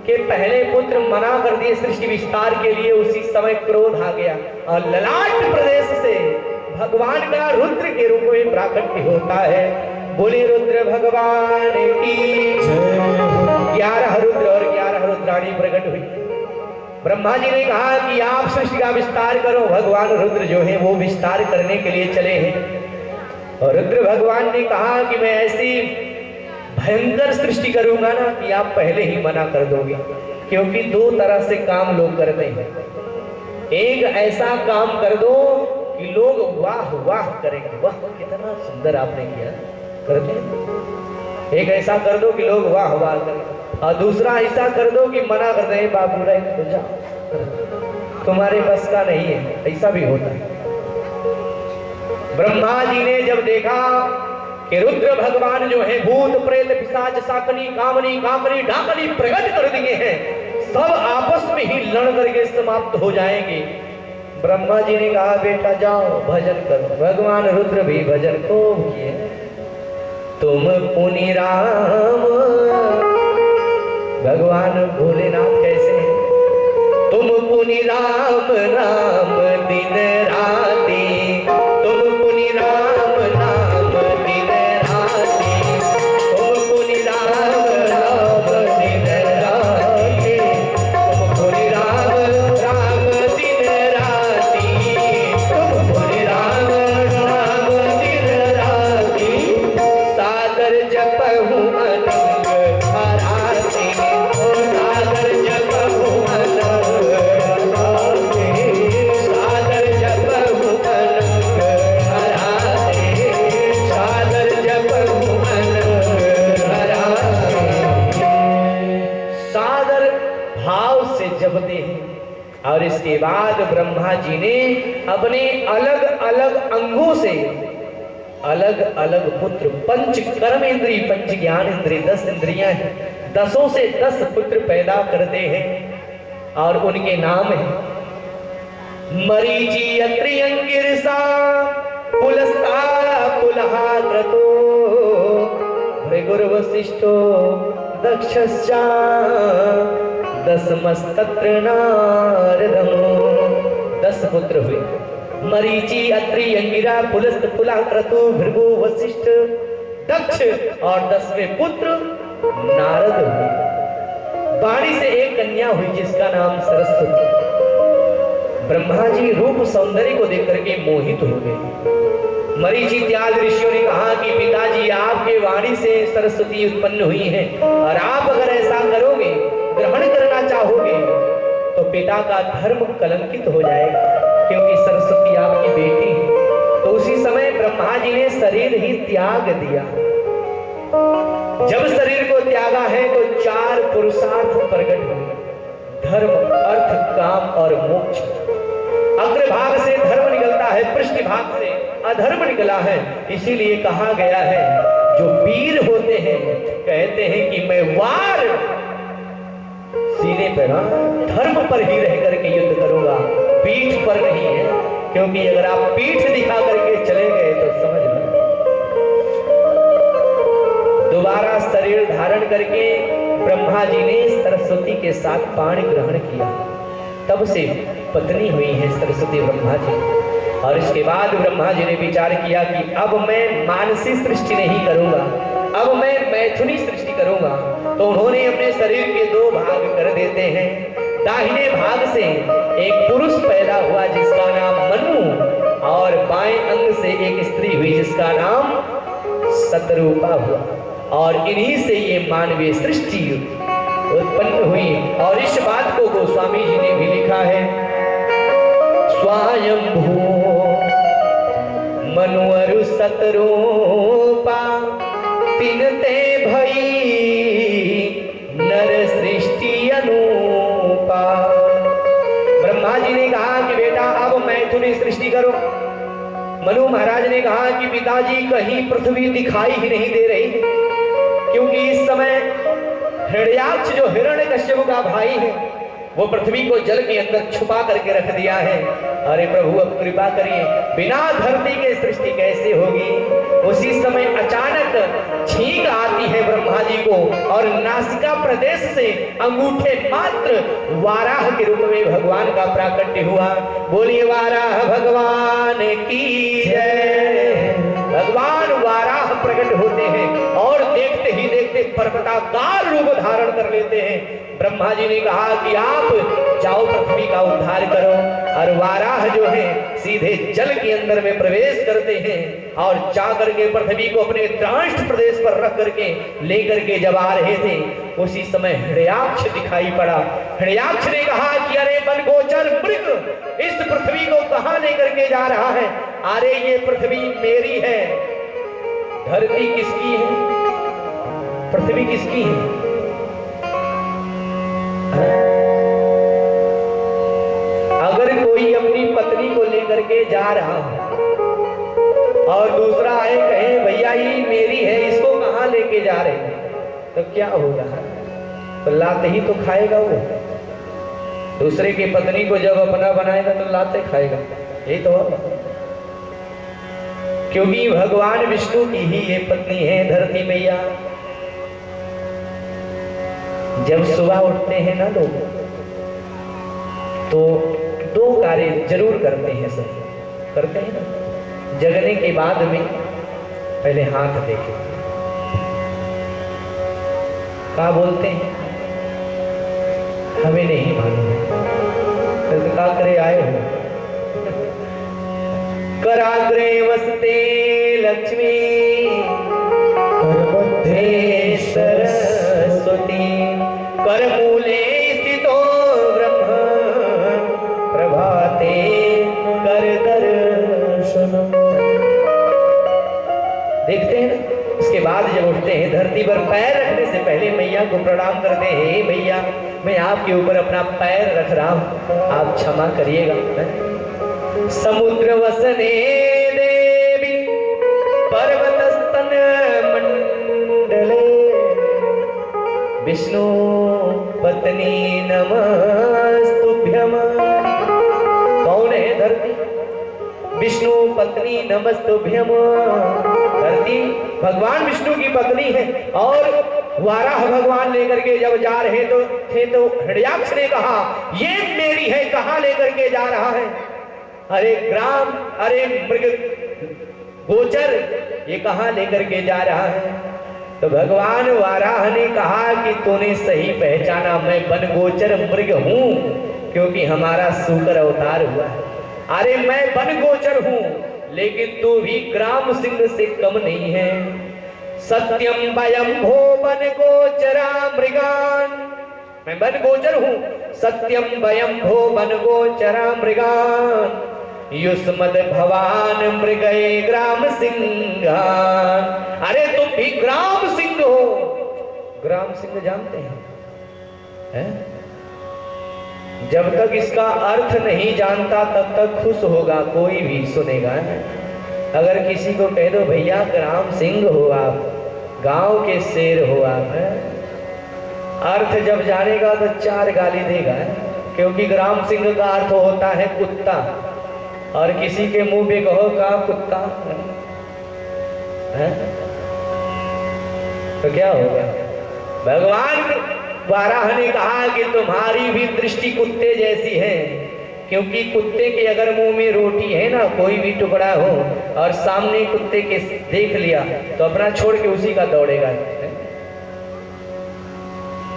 के पहले पुत्र मना कर दिए सृष्टि विस्तार के लिए, उसी समय क्रोध आ गया और ललाट प्रदेश से भगवान का रुद्र के रूप में प्राकट्य होता है। बोले रुद्र भगवान की 11 रुद्र और 11 रुद्राणी प्रकट हुई। ब्रह्मा जी ने कहा कि आप सृष्टि का विस्तार करो। भगवान रुद्र जो है वो विस्तार करने के लिए चले हैं। और रुद्र भगवान ने कहा कि मैं ऐसी भयंकर सृष्टि करूंगा ना कि आप पहले ही मना कर दोगे। क्योंकि दो तरह से काम लोग करते हैं। एक ऐसा काम कर दो कि लोग वाह वाह करेंगे, वाह कितना सुंदर आपने किया, करते हैं। एक ऐसा कर दो कि लोग वाह वाह करें, और दूसरा ऐसा कर दो कि मना कर दें, बाबू रे तो जाओ, तुम्हारे बस का नहीं है। ऐसा भी होता है। ब्रह्मा जी ने जब देखा कि रुद्र भगवान जो है भूत प्रेत पिशाच शाकनी कामनी कामनी डाकनी प्रकट कर दिए हैं, सब आपस में ही लड़ करके समाप्त हो जाएंगे। ब्रह्मा जी ने कहा बेटा जाओ भजन करो। भगवान रुद्र भी भजन को किए। तुम पुनि राम, भगवान भोलेनाथ कैसे हैं? तुम पुनि राम राम दिन राती, तुम पुनि राम राम दिन राती, तुम पुनि राम राम दिन राती, तुम पुनि राम राम दिन राती, तुम पुनि राम राम दिन राती, सागर जपहु अनंग हराते, सागर जपहु अनंग हराते, सागर जपहु अनंग हराते, सागर जपहु अनंग हराते। सागर भाव से जपते हैं। और इसके बाद ब्रह्मा जी ने अपने अलग अलग अंगों से अलग अलग पुत्र, पंच कर्म इंद्री, पंच ज्ञान इंद्री, 10 इंद्रियां हैं, 10 से 10 पुत्र पैदा करते हैं। और उनके नाम है मरीचि अत्रि अंगिरसा पुलस्ता पुलहा क्रतो भृगुर वसिष्ठो दक्षश्चा दशमस्तत्र नारदम्। 10 पुत्र हुए। मरीचि अत्रि अंगिरा पुलस्त पुला क्रतु भृगु वशिष्ठ दक्ष, और 10वें पुत्र नारद हुए। वाणी से एक कन्या हुई जिसका नाम सरस्वती। ब्रह्मा जी रूप सौंदर्य को देख करके मोहित हो गए। मरीचि इत्यादि ऋषियों ने कहा कि पिताजी आपके वाणी से सरस्वती उत्पन्न हुई है, और आप अगर ऐसा करोगे, ग्रहण करना चाहोगे, तो पिता का धर्म कलंकित हो जाएगा, क्योंकि सरस्वती आपकी बेटी है। तो उसी समय ब्रह्मा जी ने शरीर ही त्याग दिया। जब शरीर को त्यागा है तो 4 पुरुषार्थ प्रकट हुए। धर्म, अर्थ, काम और मोक्ष। अग्रभाग से धर्म निकलता है, पृष्ठभाग से अधर्म निकला है। इसीलिए कहा गया है जो वीर होते हैं कहते हैं कि मैं वार सीने पर धर्म पर ही रह करके युद्ध करूंगा, पीठ पर नहीं है। क्योंकि अगर आप पीठ दिखा करके चले गए तो समझ लो दोबारा शरीर धारण करके ब्रह्मा जी ने सरस्वती के साथ पाणी ग्रहण किया, तब से पत्नी हुई है सरस्वती ब्रह्मा जी। और इसके बाद ब्रह्मा जी ने विचार किया कि अब मैं मानसी सृष्टि नहीं करूंगा, अब मैं मैथुनी सृष्टि करूंगा। तो उन्होंने अपने शरीर के दो भाग कर देते हैं। दाहिने भाग से एक पुरुष पैदा हुआ जिसका नाम मनु, और बाएं अंग से एक स्त्री हुई जिसका नाम शतरूपा हुआ। और इन्हीं से ये मानवीय सृष्टि उत्पन्न हुई। और इस बात को गोस्वामी जी ने भी लिखा है, स्वयंभू मनुअरु शतरूपा तिनते भई नर सृष्टि अनुपा। ब्रह्मा जी ने कहा कि बेटा अब मैथुनी सृष्टि करो। मनु महाराज ने कहा कि पिताजी कहीं पृथ्वी दिखाई ही नहीं दे रही, क्योंकि इस समय हिरण्याक्ष जो हिरण्यकश्यप का भाई है वो पृथ्वी को जल के अंदर छुपा करके रख दिया है। अरे प्रभु अब कृपा करिए, बिना धरती के सृष्टि कैसे होगी। उसी समय अचानक छींक आती है ब्रह्मा जी को और नासिका प्रदेश से अंगूठे मात्र वाराह के रूप में भगवान का प्राकट्य हुआ। बोलिए वाराह भगवान की जय। भगवान वाराह प्रकट होते हैं और देखते ही देखते पर्वताकार रूप धारण कर लेते हैं। ब्रह्मा जी ने कहा कि आप जाओ पृथ्वी का उद्धार करो। और वाराह जो है सीधे जल के अंदर में प्रवेश करते हैं और जा करके पृथ्वी को अपने द्राष्ट प्रदेश पर रख करके लेकर के जब आ रहे थे, उसी समय हिरण्याक्ष दिखाई पड़ा। हिरण्याक्ष ने कहा कि अरे वनगोचर मृग इस पृथ्वी को कहां लेकर के जा रहा है? अरे ये पृथ्वी मेरी है। धरती किसकी है? पृथ्वी किसकी है? अगर कोई अपनी पत्नी को लेकर के जा रहा है और दूसरा आए कहे भैया ये मेरी है, इसको कहां लेके जा रहे हैं, तो क्या होगा? तो लाते ही तो खाएगा वो। दूसरे की पत्नी को जब अपना बनाएगा तो लाते खाएगा, यही तो होगा। क्योंकि भगवान विष्णु की ही ये पत्नी है धरती मैया। जब सुबह उठते हैं ना लोग तो दो कार्य जरूर करते हैं, सब करते हैं ना। जगने के बाद में पहले हाथ देखें, क्या बोलते हैं हमें नहीं मालूम है, तो क्या करे आए हो। कराग्रे वसते लक्ष्मी करमध्ये सरस्वती करमूले स्थितो ब्रह्म प्रभाते कर दर्शनम। देखते हैं ना, उसके बाद जब उठते हैं धरती पर पैर रखने से पहले मैया को प्रणाम करते हैं। हे मैया, मैं आपके ऊपर अपना पैर रख रहा हूं, आप क्षमा करिएगा। समुद्र वसने देवी पर्वतस्तन मंडले विष्णु पत्नी नमस्तुभ्यम। कौन है धरती? विष्णु पत्नी नमस्तुभ्यम। धरती भगवान विष्णु की पत्नी है। और वाराह भगवान लेकर के जब जा रहे तो हिरण्याक्ष ने कहा ये मेरी है, कहां लेकर के जा रहा है? अरे ग्राम, अरे मृग गोचर, ये कहां लेकर के जा रहा है? तो भगवान वाराह ने कहा कि तूने सही पहचाना, मैं वन गोचर मृग हूं, क्योंकि हमारा सूकर अवतार हुआ है। अरे मैं वन गोचर हूं, लेकिन तू भी ग्राम सिंह से कम नहीं है। सत्यम वयम भो वन गोचरा मृगान, मैं वन गोचर हूं। सत्यम वयम भो वन गोचरा मृगान युष्मद भवान मृगये ग्राम सिंहान। अरे तुम भी ग्राम सिंह हो। ग्राम सिंह जानते हैं? जब तक इसका अर्थ नहीं जानता तब तक खुश होगा, कोई भी सुनेगा नहीं। अगर किसी को कह दो भैया ग्राम सिंह हो आप, गांव के शेर हो आप, अर्थ जब जानेगा तो 4 गाली देगा, क्योंकि ग्राम सिंह का अर्थ होता है कुत्ता, और किसी के मुंह पे कहो का कुत्ता है तो क्या होगा। भगवान वाराह ने कहा कि तुम्हारी भी दृष्टि कुत्ते जैसी है, क्योंकि कुत्ते के अगर मुंह में रोटी है ना, कोई भी टुकड़ा हो और सामने कुत्ते के देख लिया तो अपना छोड़ के उसी का दौड़ेगा।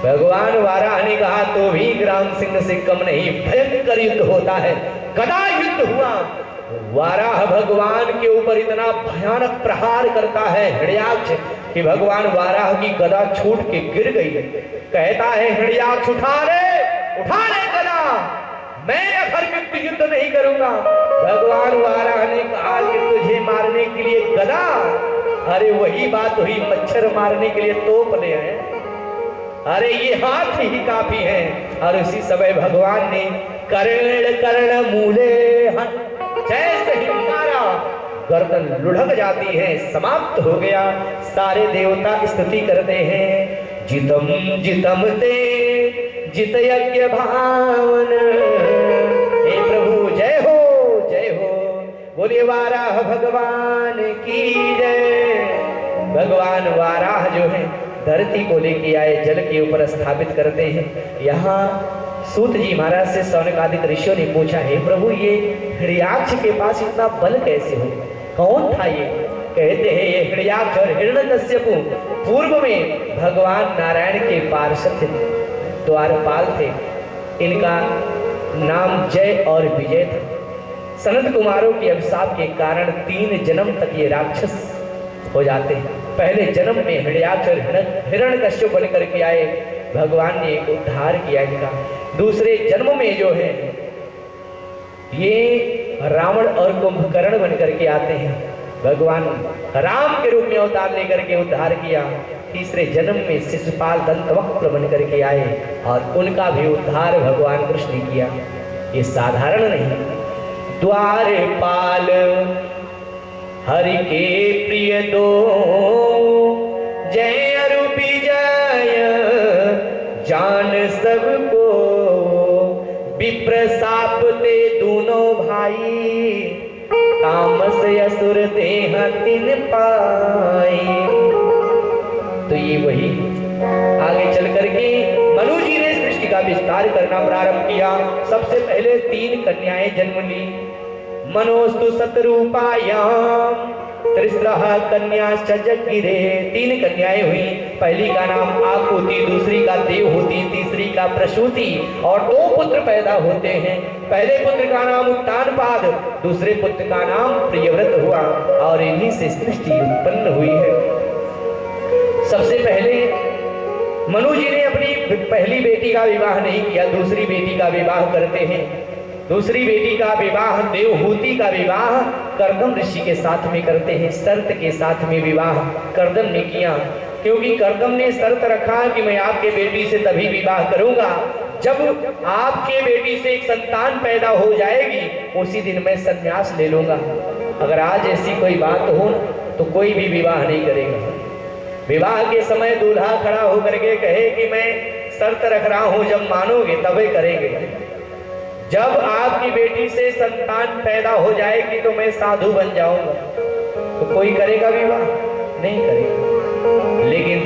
भगवान वाराह ने कहा तो भी ग्राम सिंह से कम नहीं, भयंकर युद्ध होता है, गदा युद्ध हुआ। वाराह भगवान के ऊपर इतना भयानक प्रहार करता है हिरण्याक्ष कि भगवान वाराह की गदा छूट के गिर गई। कहता है हिरण्याक्ष उठा ले गदा, मैं अधर्मित युद्ध नहीं करूंगा। भगवान वाराह ने कहा कि तुझे मारने के लिए गदा, अरे वही बात हुई मच्छर मारने के लिए तोप ले आए, अरे ये हाथ ही काफी है। और उसी समय भगवान ने कर्ण कर्ण मूले हन, जैसे ही मारा गर्दन लुढ़क जाती है, समाप्त हो गया। सारे देवता स्तुति करते हैं, जितम जितम ते जित यज्ञ भावन, हे प्रभु जय हो जय हो, बोले वाराह भगवान की जय। भगवान वाराह जो है धरती को लेके आए, जल के ऊपर स्थापित करते हैं। यहाँ सूत जी महाराज से सौनकादिक ऋषियों ने पूछा, हे प्रभु ये हिरण्याक्ष के पास इतना बल कैसे हो, कौन था ये? कहते हैं ये हिरण्याक्ष और हिरण्यकश्यपु पूर्व में भगवान नारायण के पार्षद थे, द्वारपाल थे। इनका नाम जय और विजय था। सनत कुमारों के अभिशाप के कारण 3 जन्म तक ये राक्षस हो जाते हैं। पहले जन्म में हिरण्याक्ष और हिरण्यकश्यप बन करके आए, भगवान ने उद्धार किया इनका। दूसरे जन्म में जो है ये रावण और कुंभकर्ण बन करके आते हैं, भगवान राम के रूप में अवतार लेकर के उद्धार किया। तीसरे जन्म में शिशुपाल दंतवक्र बन करके आए और उनका भी उद्धार भगवान कृष्ण ने किया। ये साधारण नहीं, द्वारपाल हरि के प्रिय दो, जय अरु विजय जान सबको, विप्र साप ते दोनों भाई, तामस असुर देह तिन पाई। तो ये वही आगे चल करके मनु जी ने सृष्टि का विस्तार करना प्रारंभ किया। सबसे पहले 3 कन्याएं जन्म ली। मनोस्तु सतरूपायाम त्रिस्रः कन्याश्च जगिरे, 3 कन्याएं हुई। पहली का नाम आकुति, दूसरी का देवहूति, तीसरी का प्रसूति, और 2 पुत्र पैदा होते हैं। पहले पुत्र का नाम उत्तानपाद, दूसरे पुत्र का नाम प्रियव्रत हुआ, और इन्हीं से सृष्टि उत्पन्न हुई है। सबसे पहले मनु जी ने अपनी पहली बेटी का विवाह नहीं किया, दूसरी बेटी का विवाह करते हैं। दूसरी बेटी का विवाह, देवहूति का विवाह कर्दम ऋषि के साथ में करते हैं। शर्त के साथ में विवाह कर्दम ने किया, क्योंकि कर्दम ने शर्त रखा कि मैं आपके बेटी से तभी विवाह करूंगा जब आपके बेटी से एक संतान पैदा हो जाएगी, उसी दिन मैं संन्यास ले लूंगा। अगर आज ऐसी कोई बात हो तो कोई भी विवाह नहीं करेगा। विवाह के समय दूल्हा खड़ा होकर के कहे कि मैं शर्त रख रहा हूं, जब मानोगे तभी करेंगे। जब आपकी बेटी से संतान पैदा हो जाएगी तो मैं साधु बन जाऊंगा, तो कोई करेगा विवाह? नहीं करेगा। लेकिन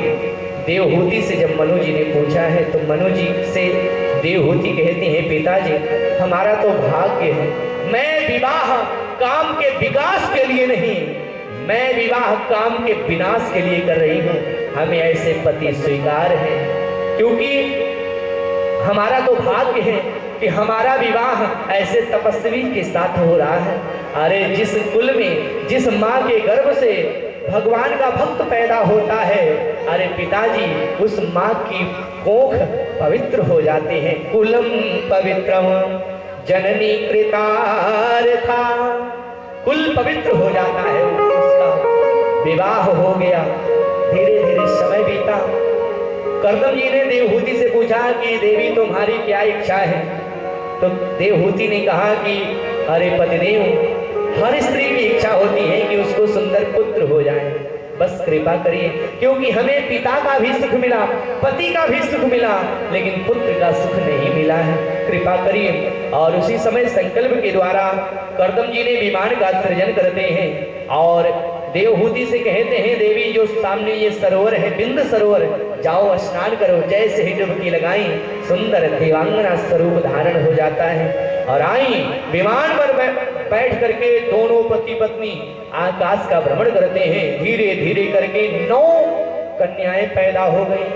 देवहूति से जब मनु जी ने पूछा है तो मनु जी से देवहूति कहती है, पिताजी हमारा तो भाग्य है, मैं विवाह काम के विकास के लिए नहीं, मैं विवाह काम के विनाश के लिए कर रही हूँ। हमें ऐसे पति स्वीकार है, क्योंकि हमारा तो भाग्य है कि हमारा विवाह ऐसे तपस्वी के साथ हो रहा है। अरे जिस कुल में, जिस माँ के गर्भ से भगवान का भक्त पैदा होता है, अरे पिताजी उस माँ की कोख पवित्र हो जाते हैं। कुलम पवित्रम जननी कृतार्था, कुल पवित्र हो जाता है, उसका विवाह हो गया। धीरे धीरे समय बीता। कर्दम जी ने देवहूति से पूछा कि देवी तुम्हारी क्या इच्छा है? तो देवहूति ने कहा कि अरे पतिदेव, हर स्त्री की इच्छा होती है कि उसको सुंदर पुत्र हो जाए, बस कृपा करिए, क्योंकि हमें पिता का भी सुख मिला, पति का भी सुख मिला, लेकिन पुत्र का सुख नहीं मिला है, कृपा करिए। और उसी समय संकल्प के द्वारा कर्दम जी ने विमान का सृजन करते हैं और देवहूति से कहते हैं, देवी जो सामने ये सरोवर है, बिंद सरोवर, जाओ स्नान करो। जैसे ही डुबकी लगाई, सुंदर देवांगना स्वरूप धारण हो जाता है और आई विमान पर बैठ करके दोनों पति पत्नी आकाश का भ्रमण करते हैं। धीरे धीरे करके 9 कन्याएं पैदा हो गई।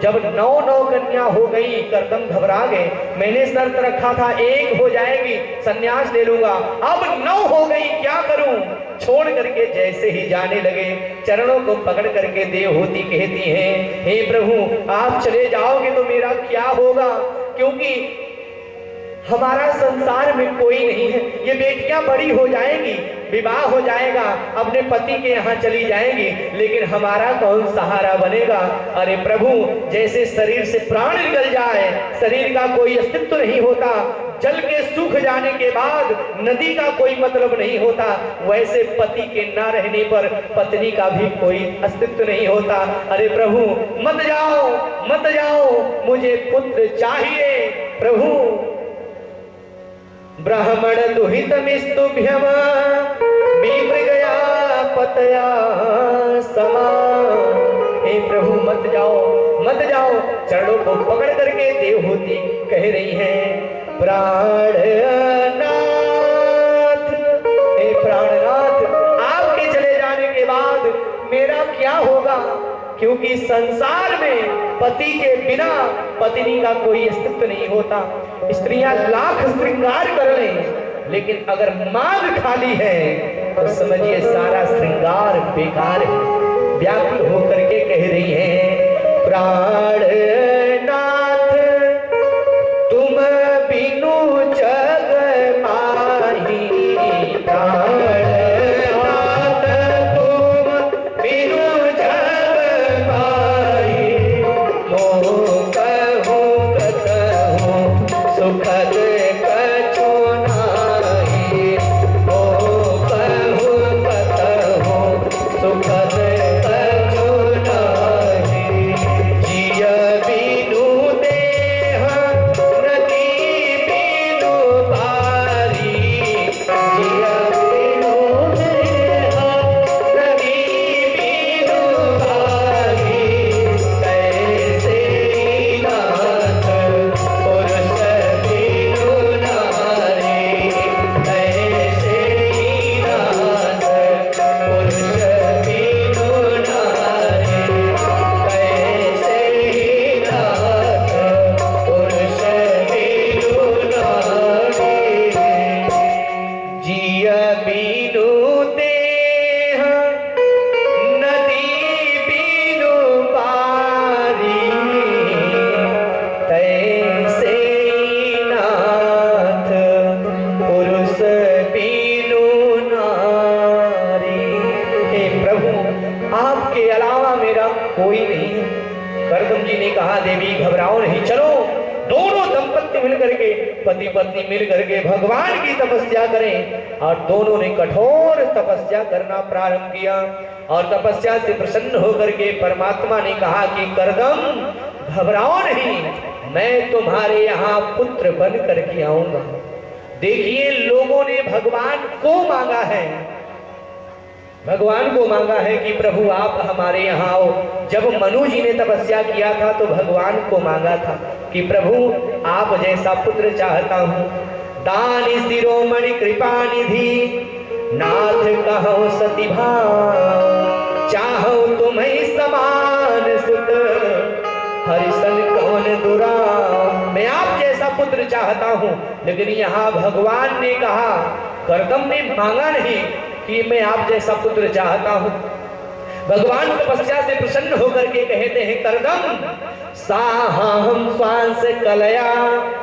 जब 9 कन्या हो गई, कर्दम घबरा गए। मैंने शर्त रखा था 1 हो जाएगी, संन्यास ले लूंगा, अब 9 हो गई, क्या करूं? छोड़ करके जैसे ही जाने लगे, चरणों को पकड़ करके देवहूति कहती हैं, हे प्रभु, आप चले जाओगे तो मेरा क्या होगा? क्योंकि हमारा संसार में कोई नहीं है, ये बेटियां बड़ी हो जाएंगी, विवाह हो जाएगा, अपने पति के यहाँ चली जाएंगी, लेकिन हमारा कौन सहारा बनेगा? अरे प्रभु, जैसे शरीर से प्राण निकल जाए, शरीर का कोई अस्तित्व नहीं होता, जल के सूख जाने के बाद नदी का कोई मतलब नहीं होता, वैसे पति के ना रहने पर पत्नी का भी कोई अस्तित्व नहीं होता। अरे प्रभु, मत जाओ, मत जाओ, मुझे पुत्र चाहिए। प्रभु, ब्राह्मण दुहितमिस्तुभ्यम विमृगया पतया समा। हे प्रभु, मत जाओ, मत जाओ। चरणों को पकड़ करके देवहूति कह रही हैं, प्राणनाथ, हे प्राणनाथ, आपके चले जाने के बाद मेरा क्या होगा? क्योंकि संसार में पति के बिना पत्नी का कोई अस्तित्व नहीं होता। स्त्रियां लाख श्रृंगार कर लें, लेकिन अगर मांग खाली है तो समझिए सारा श्रृंगार बेकार है। व्याकुल होकर के कह रही है, प्राणनाथ, तुम बिनु जग माही, प्राणनाथ, तुम बिनु जग माही, मोह कहूँ कतहूँ सुखद कछु नाही, मोह कहूँ कतहूँ सुखद कछु नाही, जिय बिनु देह नदी बिनु बारी, जिय बिनु देह नदी बिनु बारी, कैसे नाथ पुरुष बिनु नारी, कैसे नाथ पुरुष बिनु नारी, कैसे नाथ पुरुष बिनु नारी, जिय बिनु देह नदी बिनु पारी, तैसे नाथ पुरुष बिनु नारी। हे प्रभु, आपके अलावा मेरा कोई नहीं है। कर्दम जी ने कहा, देवी घबराओ नहीं, चलो दोनों दंपत्ति मिलकर के, पति पत्नी मिलकर के भगवान की तपस्या करें। और दोनों ने कठोर तपस्या करना प्रारंभ किया और तपस्या से प्रसन्न होकर के परमात्मा ने कहा कि कर्दम, घबराओ नहीं, मैं तुम्हारे यहाँ पुत्र बन करके आऊंगा। देखिए, लोगों ने भगवान को मांगा है, भगवान को मांगा है कि प्रभु आप हमारे यहाँ आओ। जब मनु जी ने तपस्या किया था तो भगवान को मांगा था कि प्रभु आप जैसा पुत्र चाहता हूँ। दानी शिरोमणि कृपा निधि नाथ कहो सती भाव, चाहो तुम्हें समान सुत हरिशन कौन दुरा। मैं आप जैसा पुत्र चाहता हूँ, लेकिन यहाँ भगवान ने कहा, कर्दम ने मांगा नहीं कि मैं आप जैसा पुत्र चाहता हूं। भगवान तपस्या से प्रसन्न होकर के कहते हैं, कर्दम साहम श्वास कलया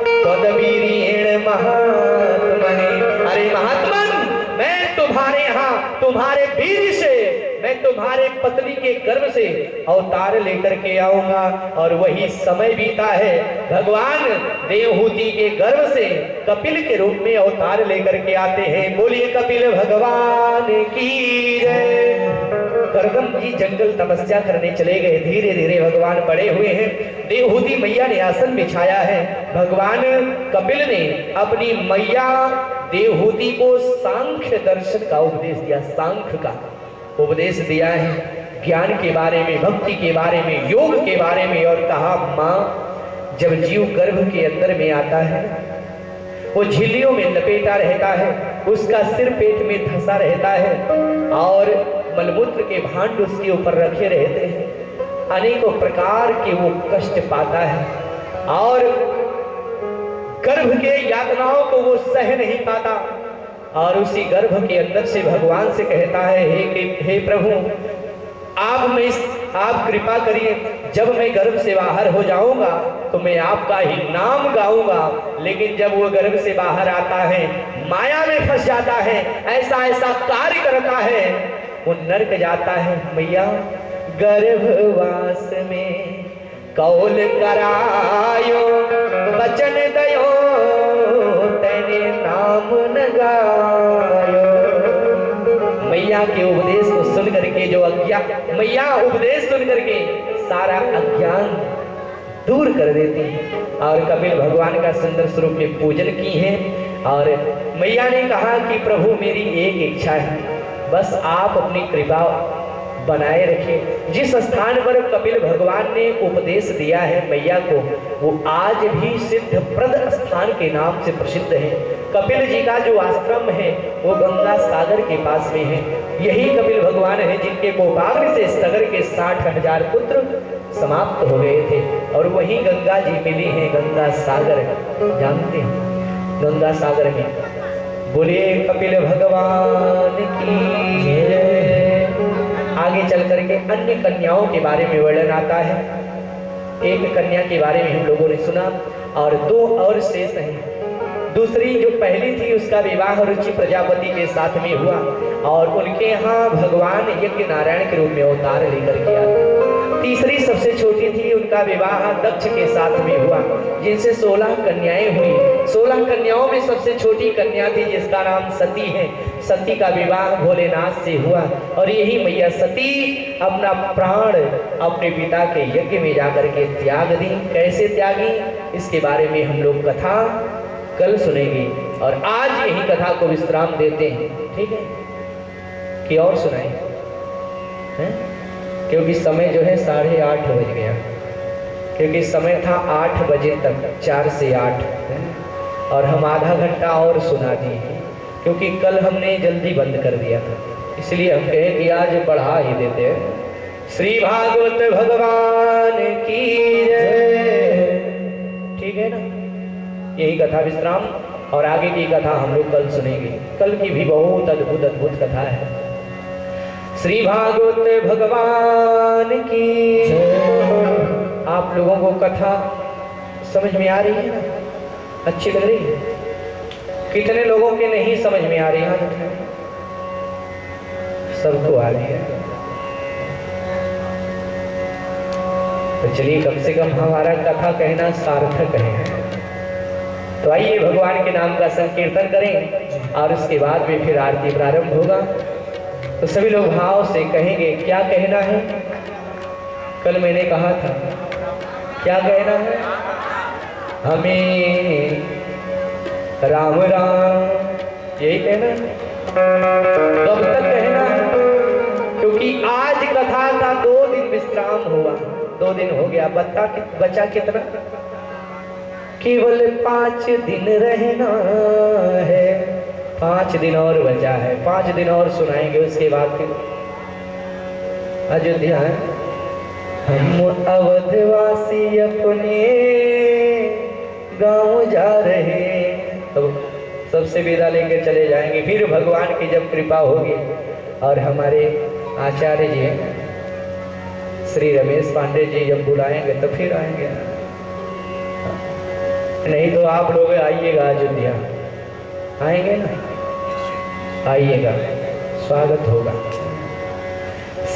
पदवीरेण महात्मने। अरे महात्मन, मैं तुम्हारे यहाँ तुम्हारे वीर से मैं तुम्हारे पत्नी के गर्भ से अवतार लेकर के आऊंगा। और वही समय बीता है, भगवान देवहूति के गर्भ से कपिल के रूप में अवतार लेकर के आते हैं। बोलिए कपिल भगवान की जय। करदम जी जंगल तपस्या करने चले गए। धीरे धीरे भगवान बड़े हुए हैं। देवहूति मैया ने आसन बिछाया है। भगवान कपिल ने अपनी मैया देवहूति को सांख्य दर्शन का उपदेश दिया। सांख्य का उपदेश दिया है, ज्ञान के बारे में, भक्ति के बारे में, योग के बारे में। और कहा माँ, जब जीव गर्भ के अंदर में आता है, वो झिल्लियों में लपेटा रहता है, उसका सिर पेट में धंसा रहता है और मलमूत्र के भांड उसके ऊपर रखे रहते हैं। अनेकों प्रकार के वो कष्ट पाता है और गर्भ के यातनाओं को वो सह नहीं पाता। और उसी गर्भ के अंदर से भगवान से कहता है, हे प्रभु, आप कृपा करिए, जब मैं गर्भ से बाहर हो जाऊंगा तो मैं आपका ही नाम गाऊंगा। लेकिन जब वो गर्भ से बाहर आता है, माया में फंस जाता है, ऐसा ऐसा कार्य करता है, वो नरक जाता है। मैया गर्भवास में कौल करायो, बचन दयो तेने नाम न गायो। मैया के उपदेश को सुन करके जो मैया उपदेश सुन करके सारा अज्ञान दूर कर देती है और कपिल भगवान का सुंदर स्वरूप में पूजन की है। और मैया ने कहा कि प्रभु, मेरी एक इच्छा है, बस आप अपनी कृपा बनाए रखें। जिस स्थान पर कपिल भगवान ने उपदेश दिया है मैया को, वो आज भी सिद्धप्रद स्थान के नाम से प्रसिद्ध है। कपिल जी का जो आश्रम है वो गंगा सागर के पास में है। यही कपिल भगवान है जिनके कोपाग्नि से सागर के 60,000 पुत्र समाप्त हो गए थे। और वही गंगा जी मिली है, गंगा सागर, जानते हैं गंगा सागर में। बोलिए कपिल भगवान की जय। आगे चल करके अन्य कन्याओं के बारे में वर्णन आता है। एक कन्या के बारे में हम लोगों ने सुना और 2 और शेष हैं। दूसरी जो पहली थी उसका विवाह रुचि प्रजापति के साथ में हुआ और उनके यहाँ भगवान यज्ञ नारायण के रूप में अवतार लेकर के आए। तीसरी सबसे छोटी थी, उनका विवाह दक्ष के साथ में हुआ, जिनसे 16 कन्याएं हुई। 16 कन्याओं में सबसे छोटी कन्या थी जिसका नाम सती है। सती का विवाह भोलेनाथ से हुआ और यही मैया सती अपना प्राण अपने पिता के यज्ञ में जाकर के त्याग दी। कैसे त्यागी, इसके बारे में हम लोग कथा कल सुनेंगे और आज यही कथा को विश्राम देते हैं। ठीक है कि और सुनाएं हैं? क्योंकि समय जो है 8:30 बज गया, क्योंकि समय था 8 बजे तक, 4 से 8 और हम आधा घंटा और सुना दिए, क्योंकि कल हमने जल्दी बंद कर दिया था, इसलिए हम कहें कि आज बढ़ा ही देते हैं। श्री भागवत भगवान की जय। ठीक है ना, यही कथा विश्राम और आगे की कथा हम लोग कल सुनेंगे। कल की भी बहुत अद्भुत अद्भुत कथा है। श्री भागवत भगवान की जय। आप लोगों को कथा समझ में आ रही है ना? अच्छी लग रही है? कितने लोगों के नहीं समझ में आ रही है? सबको आ रही है। तो चलिए, कम से कम हमारा कथा कहना सार्थक है। तो आइए भगवान के नाम का संकीर्तन करें और उसके बाद में फिर आरती प्रारंभ होगा। तो सभी लोग भाव से कहेंगे। क्या कहना है? कल मैंने कहा था, क्या कहना है? हमें राम राम, यही कहना है। कब तक कहना है? क्योंकि आज कथा का 2 दिन विश्राम हुआ, 2 दिन हो गया। बचा कितना? केवल 5 दिन रहना है। 5 दिन और बचा है, 5 दिन और सुनाएंगे। उसके बाद फिर अयोध्या है। हम अवधवासी अपने गांव जा रहे, तो सबसे विदा लेकर चले जाएंगे। फिर भगवान की जब कृपा होगी और हमारे आचार्य जी श्री रमेश पांडे जी जब बुलाएंगे तो फिर आएंगे, नहीं तो आप लोग आइएगा अयोध्या। आएंगे ना? आइएगा, स्वागत होगा।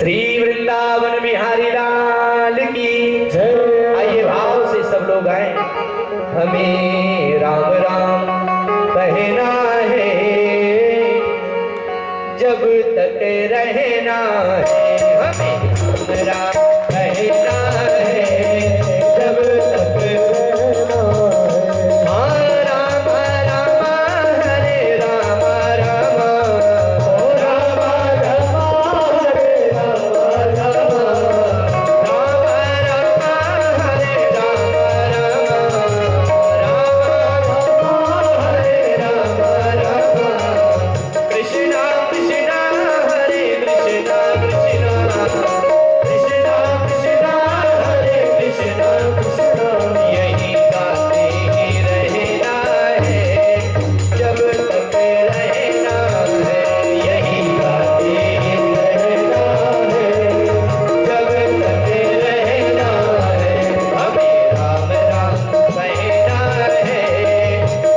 श्री वृंदावन बिहारी लाल की जय। आइए भाव से सब लोग आए। हमें राम राम कहना है जब तक रहना है, हमें राम राम कहना है जब तक रहना है। हाँ राम राम हरे राम राम, ओ राम राम हरे राम राम, राम राम हरे राम राम, राम राम हरे राम राम। कृष्णा कृष्णा हरे कृष्णा, कृष्णा कृष्णा कृष्णा हरे कृष्णा, कृष्णा यही गाते ही रहना है जब तक रहना है, यही गाते ही रहना है जब तक रहना है। हमें राम राम कहना है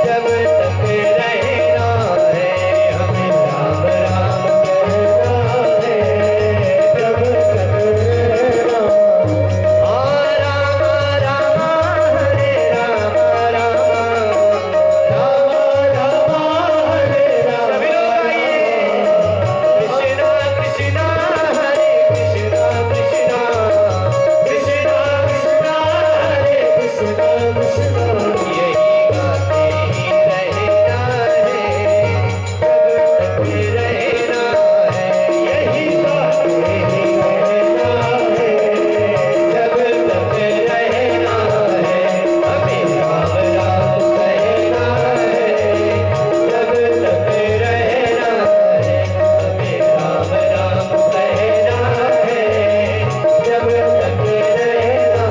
जब तक रहना है, हमें राम राम कहना है जब तक रहना है। हाँ राम राम हरे राम राम, राम राम हरे राम। सभी लोग आइए। कृष्णा कृष्णा हरे कृष्णा, कृष्णा कृष्णा कृष्णा हरे कृष्णा, कृष्णा यही गाते ही रहना है जब तक रहना है, यही गाते ही रहना है जब तक रहना है। हमें राम राम कहना है जब तक रहना है, हमें राम राम कहना है जब तक रहना,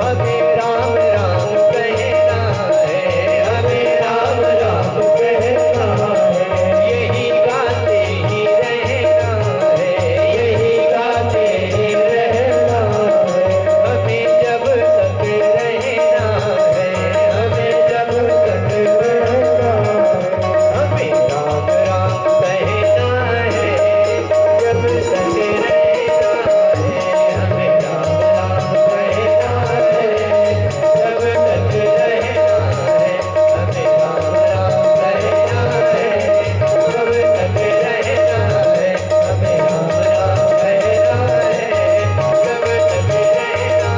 हमें राम राम कहना है, हमें राम राम कहना है। यही गाते ही रहना है, यही गाते ही रहना है। हमें जब तक रहना है, हमें जब तक रहना है। हमें राम राम कहना है जब तक रहना है, हमें राम राम कहना है जब तक रहना है। हमें राम राम कहना है जब तक रहना है, हमें राम राम कहना है जब तक रहना।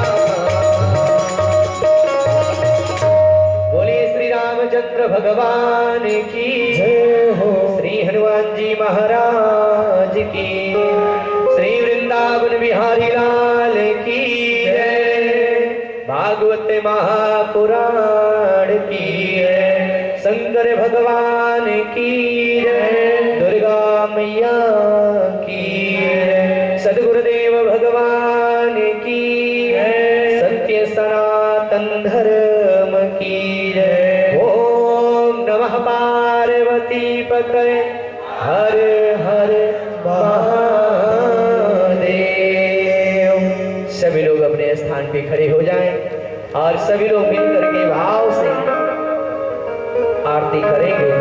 बोलिए श्री रामचंद्र भगवान की जय हो। श्री हनुमान जी महाराज की, श्री वृंदावन बिहारी लाल की जय। भागवत महापुराण की जय। शंकर भगवान की जय। दुर्गा मैया की जय। सद्गुरुदेव भगवान की जय। सत्य सनातन धर्म की जय। ओम नमः पार्वती पतये हर हर महादेव। सभी लोग अपने स्थान पे खड़े हो जाएं और सभी लोग मिलकर के भाव से आरती करेंगे।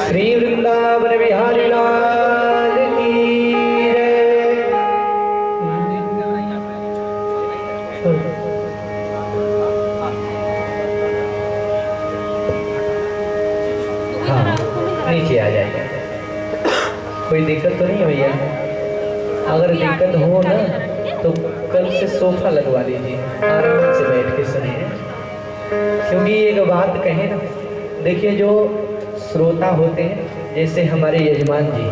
श्री वृंदावन बिहारी लाल की जय। हाँ नीचे आ जाइए। कोई दिक्कत तो नहीं है भैया? अगर दिक्कत हो ना तो कल से सोफा लगवा लीजिए, आराम से बैठ के सुनिए। क्योंकि एक बात कहें ना, देखिए जो श्रोता होते हैं जैसे हमारे यजमान जी,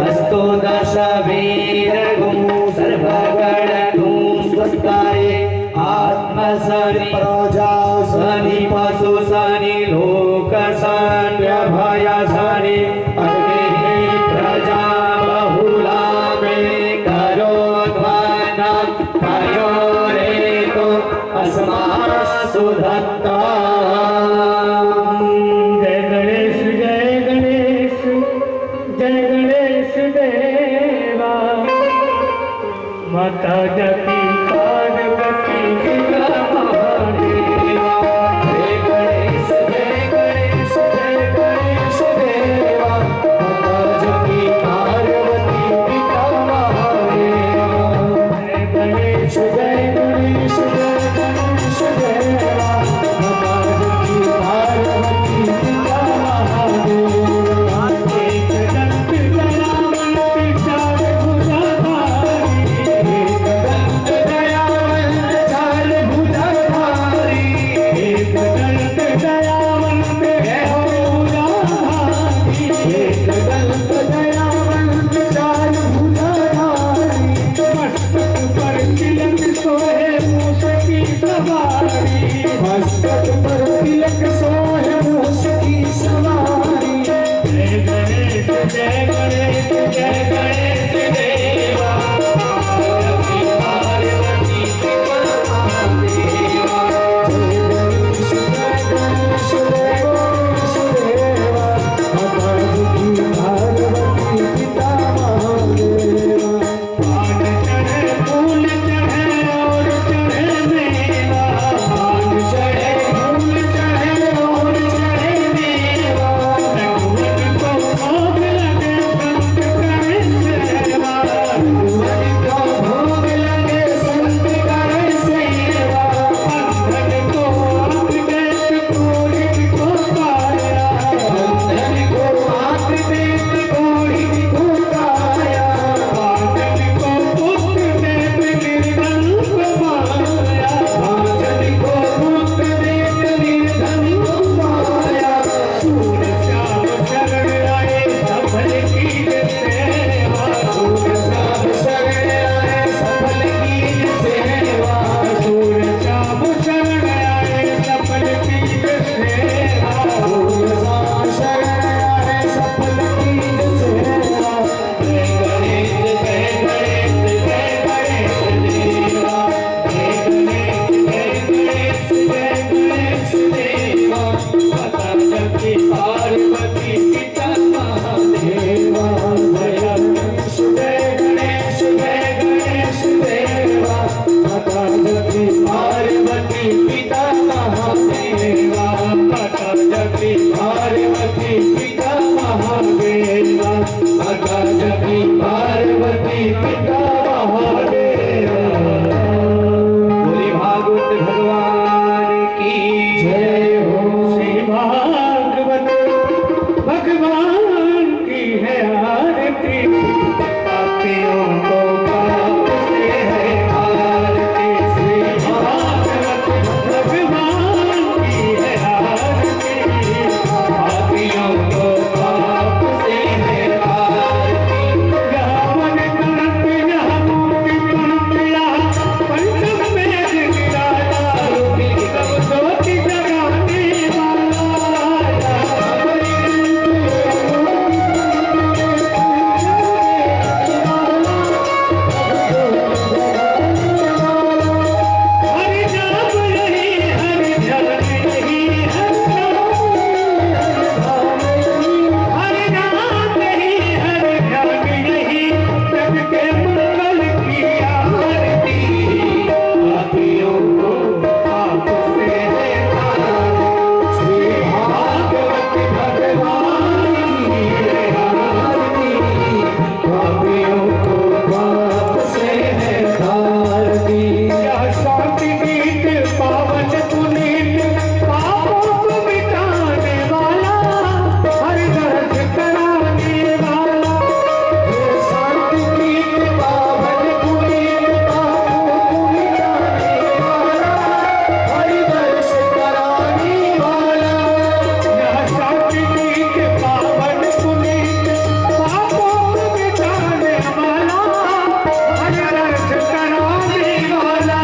हस्तो दश वीरगुं सर्वगणगुं स्वस्ताये आत्मसनि प्रजा सनि पशु सनि लोक सन्यभय सनि अग्नि प्रजा बहुला मे करो ध्वनं करो रे तो अस्मासु दत्ता। जय गणेश भागवत भगवान की जय हो। श्री भागवत भगवान की है आरती, पापियों को पाप से है आरती। श्री भागवत भगवान की है आरती, पापियों को पाप से है आरती। यहाँ मन कंप, यहाँ मुक्ति कंप, यहाँ पंचम वेद निराला, ज्योति जगाने वाला। हरि नाम यही, हरि ध्यान यही, हरि नाम यही, हरि ध्यान यही, सबके मंगल की आरती। पापियों को पाप से है तारती, श्री भागवत भगवान की है आरती, पापियों को पाप से है तारती। यह शांति गीत पावन पुनीत, पापों को मिटाने वाला, हरि दर्द कराने वाला। यह शांति गीत पावन पुनीत, पापों को मिटाने वाला, हरि दर्द कराने वाला। यह शांति गीत पावन पुनीत, पापों को मिटाने वाला, हरि दर्द कराने वाला।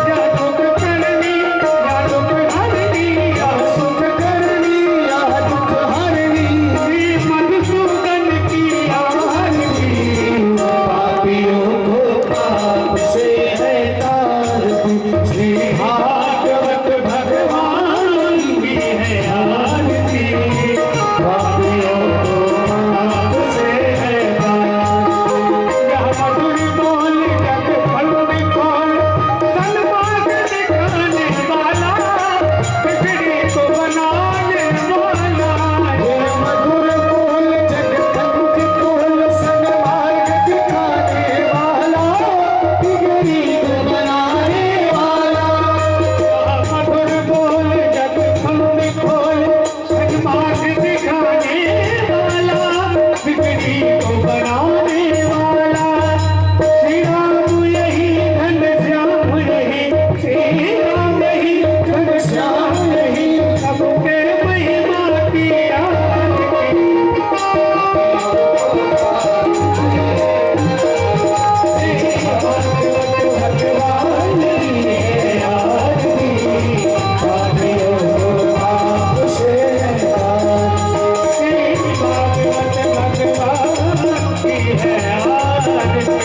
या दुख करनी, या दुख हरनी, या सुख करनी, या दुख हरनी, श्री मधुसूदन की आरती। पापियों को पाप से है तारती, श्री भागवत भगवान की है आरती, पापियों को पाप से है तारती। यह मधुर बोल जग फल बिखोल, सन्मार्ग दिखाने वाला, बिगड़ी को बनाने वाला। यह मधुर बोल जग फल बिखोल, सन्मार्ग दिखाने वाला, बिगड़ी को बनाने वाला। यह मधुर बोल जग फल बिखोल, सन्मार्ग दिखाने वाला, बिगड़ी को बनाने वाला। श्री राम यही, घनश्याम यही, श्री राम यही, घनश्याम यही, सबके महिमा की आरती। श्री भागवत भगवान की है आरती, पापियों को पाप से है तारती। श्री भागवत भगवान की है आरती,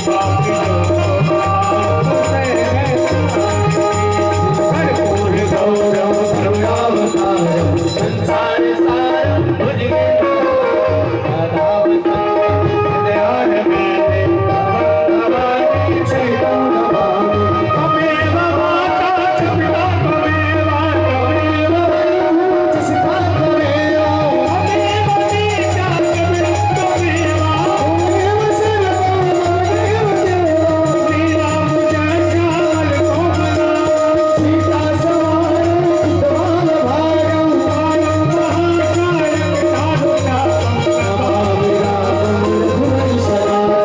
पापियों को पाप से है तारती। कर्पूर गौरव करुणावतारम, संसार सारम भुजगेन्द्रम, राधावतारम हृदयारविन्दे, भवभवानी चैतन्यभामिनी। त्वमेव माता च पिता, त्वमेव त्वमेव बन्धुः च सखा, त्वमेव पिता च गुरुः, त्वमेव सर्वं त्वमेव देवा। श्री राम जय श्यामल कोमल, सीता सवारं सुतवाल भागं, भागं महाकायं साधुनाथं, नमामि रामं रघुवंशनाथं।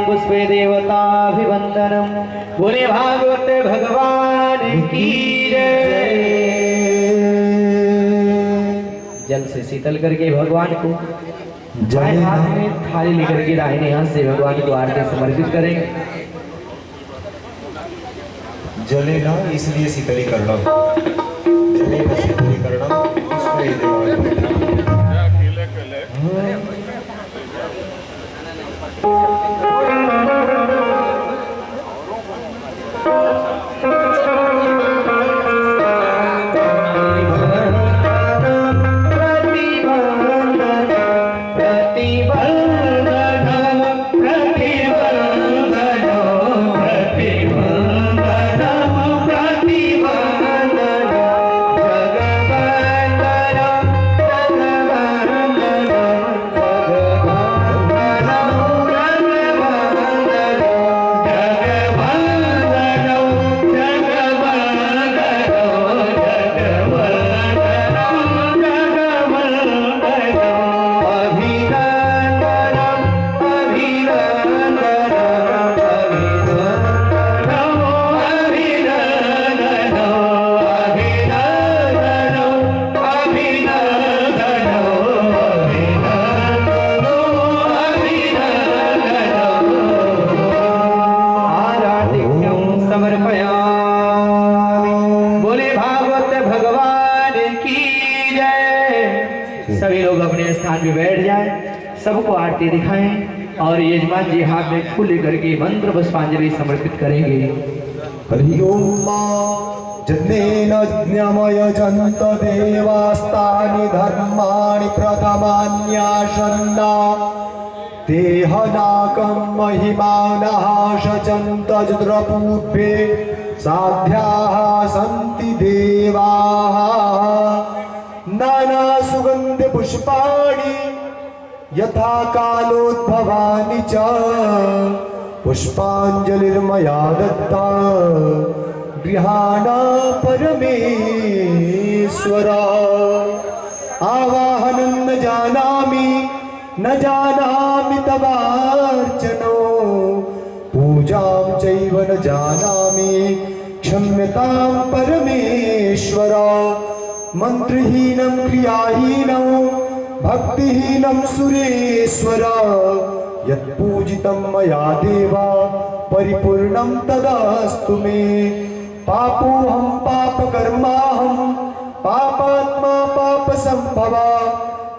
पुष्पे देवताभिवंदनम। बोले भागवत भगवान की जय। जल से शीतल करके भगवान को बाएं हाथ में थाली लेकर के दाहिने हाथ से भगवान को आरती समर्पित करें। जले ना इसलिए शीतलीकरण, जले ना शीतलीकरण पुष्पे देवताभिवंदनम। स्थान पे बैठ जाए, सबको आरती दिखाएं और यजमान जी हाथ में फूल लेकर के मंत्र पुष्पांजलि समर्पित करेंगे। हरि ओम जन्मेन यज्ञमयजन्त देवास्तानि धर्माणि प्रथमान्यासन्ना तेहनाकं महिमानः शचन्त रुद्रपूर्वे साध्याः सन्ति देवाः नाना सुगन्ध पुष्पाणि यथा कालोद्भवानि च पुष्पांजलिर्मया दत्ता गृहाणा परमेश्वर आवाहनं न जानामि तवार्चनो पूजां चैव न जानामि क्षम्यतां परमेश्वर मंत्रहीनं क्रियाहीनं भक्तिहीनं सुरेश्वर यत्पूजितं मया देवा परिपूर्णं तदास्तु मे पापोऽहं पापकर्माहं पापात्मा पापसम्भवा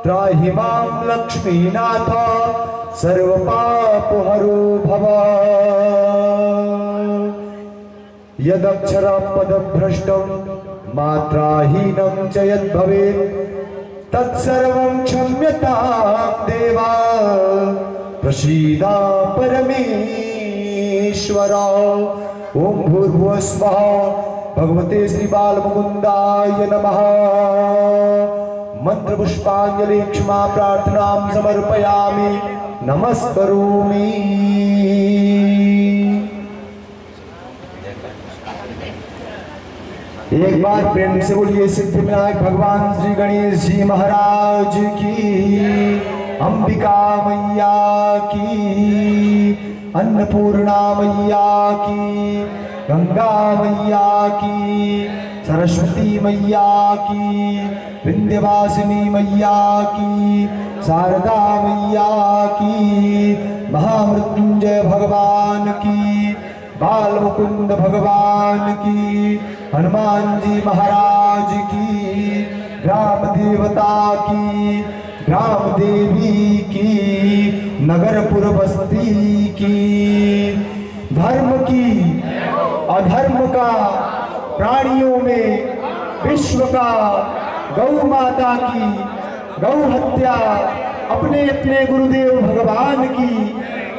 त्राहि मां लक्ष्मीनाथ सर्वपापहरो भव यदक्षरपदभ्रष्टं मात्राहीनं च यद्भवेत् तत्सर्वं क्षम्यतां देवा प्रसीदा परमेश्वर ओम भूर्भुवः स्वः भगवते श्री बालमुकुंदाय नमः मंत्र पुष्पांजलि क्षमा प्रार्थनां समर्पयामि नमस्करोमि। एक बार प्रेम से बोलिए सिद्धिविनायक भगवान श्री गणेश जी महाराज की, अंबिका मैया की, अन्नपूर्णा मैया की, गंगा मैया की, सरस्वती मैया की, विंध्यवासिनी मैया की, शारदा मैया की, महामृत्युंजय भगवान की, बाल मुकुंद भगवान की, हनुमान जी महाराज की, ग्राम देवता की, ग्राम देवी की, नगरपुर बस्ती की, धर्म की अधर्म का प्राणियों में विश्व का, गौ माता की, गौ हत्या, अपने अपने गुरुदेव भगवान की,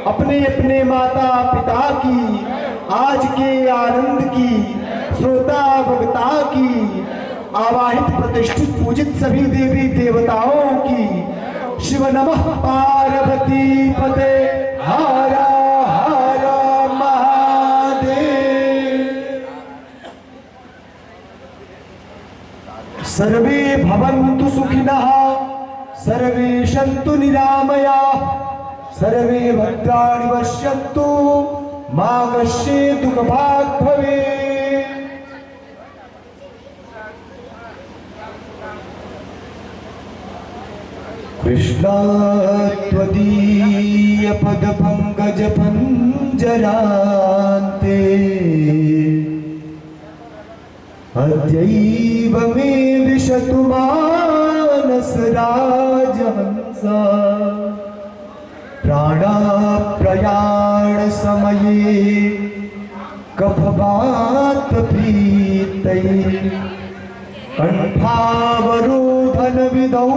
अपने अपने माता पिता की, आज के आनंद की, श्रोता भक्ता की, आवाहित प्रतिष्ठित पूजित सभी देवी देवताओं की, शिव नमः पार्वती पते हर हर महादेव। सर्वे भवन्तु सुखिनः, सर्वे सन्तु निरामयाः, सर्वे भद्राणि पश्यन्तु मा कश्चित् दुःखभाग् भवेत्। कृष्णा त्वदीय पदपङ्कज पञ्जरान्ते अद्यैव मे विशतु मानसराजहंसा प्राणाप्रयाण समये कफवातप्रीतैः कण्ठावरोधन विधौ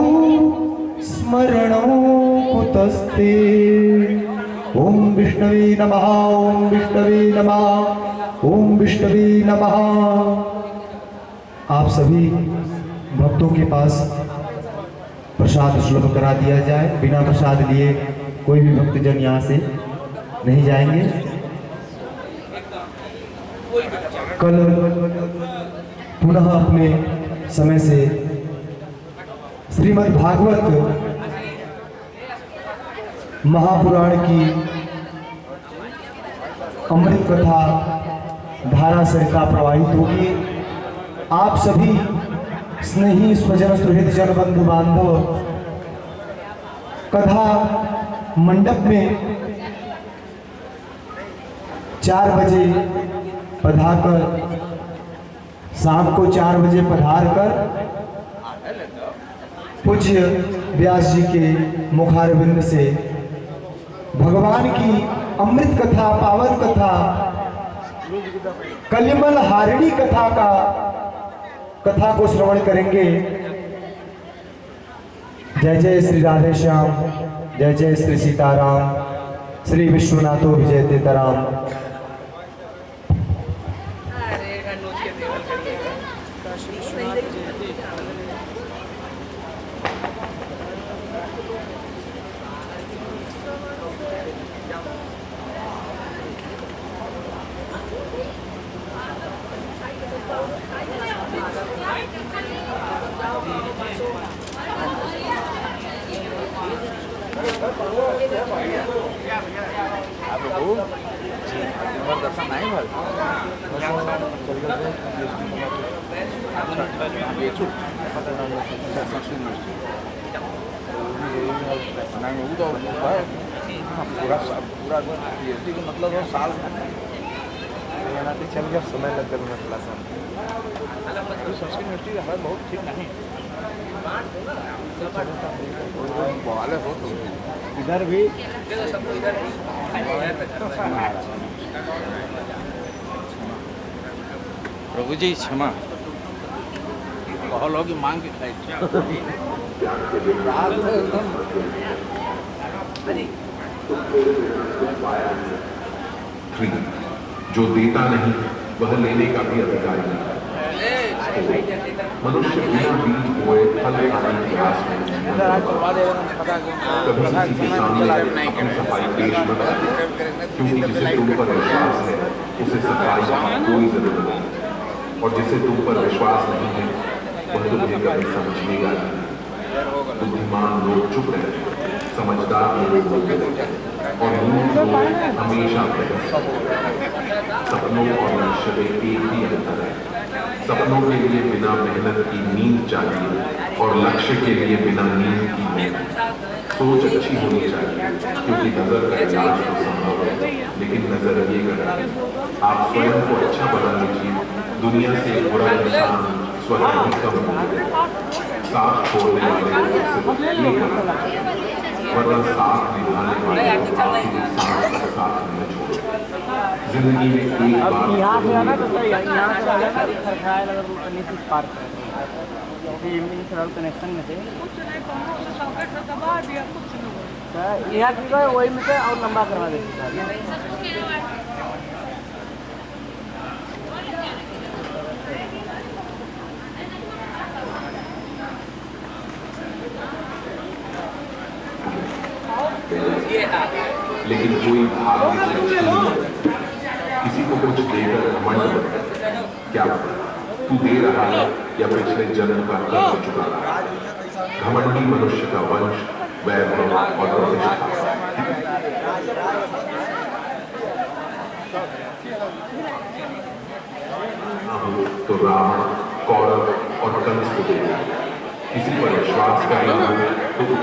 स्मरणौ कुतस्ते। ओम विष्णवे नमः, ओम विष्णवे नमः, ओम विष्णवे नमः। आप सभी भक्तों के पास प्रसाद सुलभ करा दिया जाए। बिना प्रसाद लिए कोई भी भक्तजन यहाँ से नहीं जाएंगे। कल पुनः अपने समय से श्रीमद् भागवत महापुराण की अमृत कथा धारा सरिता प्रवाहित होगी। आप सभी स्नेही स्वजन सुहृद जन बंधु बांधव कथा मंडप में 4 बजे पधारकर, शाम को 4 बजे पधारकर पूज्य व्यास जी के मुखारविंद से भगवान की अमृत कथा, पावन कथा, कलिमल हारिणी कथा को श्रवण करेंगे। जय जय श्री राधे श्याम, जय जय श्री सीताराम, श्री विश्वनाथो विजय तेतराम। दर्शन नहीं भर पूरा मतलब साल चल गया, समय लग गया थोड़ा सा। संस्कृत यूनिवर्सिटी हमारे बहुत ठीक नहीं वाले हो तो इधर भी प्रभु जी क्षमा कहलो की मांग के खाई जो देता नहीं वह लेने का भी अधिकार नहीं। मनुष्य बिना बीज बोए फल खाने की आस में कभी किसी के सामने अपनी सफाई पेश मत करो, क्योंकि जिसे तुम पर विश्वास है उसे सफाई की कोई जरूरत नहीं, और जिसे तुम पर विश्वास नहीं है वह तुम्हें कभी समझेगा नहीं। बुद्धिमान लोग चुप रहते, समझदार लोग बोलते रहते, और मूर्ख लोग हमेशा बहस। सपनों और लक्ष्य में एक ही अंतर है। सपनों के लिए बिना मेहनत की नींद चाहिए, और लक्ष्य के लिए बिना नींद की नींद। सोच अच्छी होनी चाहिए, क्योंकि नजर का इलाज तो संभव है, लेकिन नजर ये गलत है। आप स्वयं को अच्छा बना लीजिए, दुनिया से बुरा इंसान स्वयं ही कम हो। साथ छोड़ने वाले लोगों से ये करना चाहिए, वरना साथ निभाने वाले को आखिरी सांस तक साथ न छोड़ो। जिंदगी में एक बार यहाँ से आना तो सही है, यहाँ से आना खरखाए अगर नीचे पार्क कनेक्शन में थे यहाँ की वही में से और लंबा करवा देते। लेकिन कोई भाग्य से छूट किसी को कुछ देकर घमंड करता है। क्या पता तू दे रहा है या पिछले जन्म का कर्ज चुका रहा है। घमंडी मनुष्य का वंश, वैभव और प्रतिष्ठा। तो रावण, कौरव और कंस को दे दिया। किसी पर विश्वास करना हो तो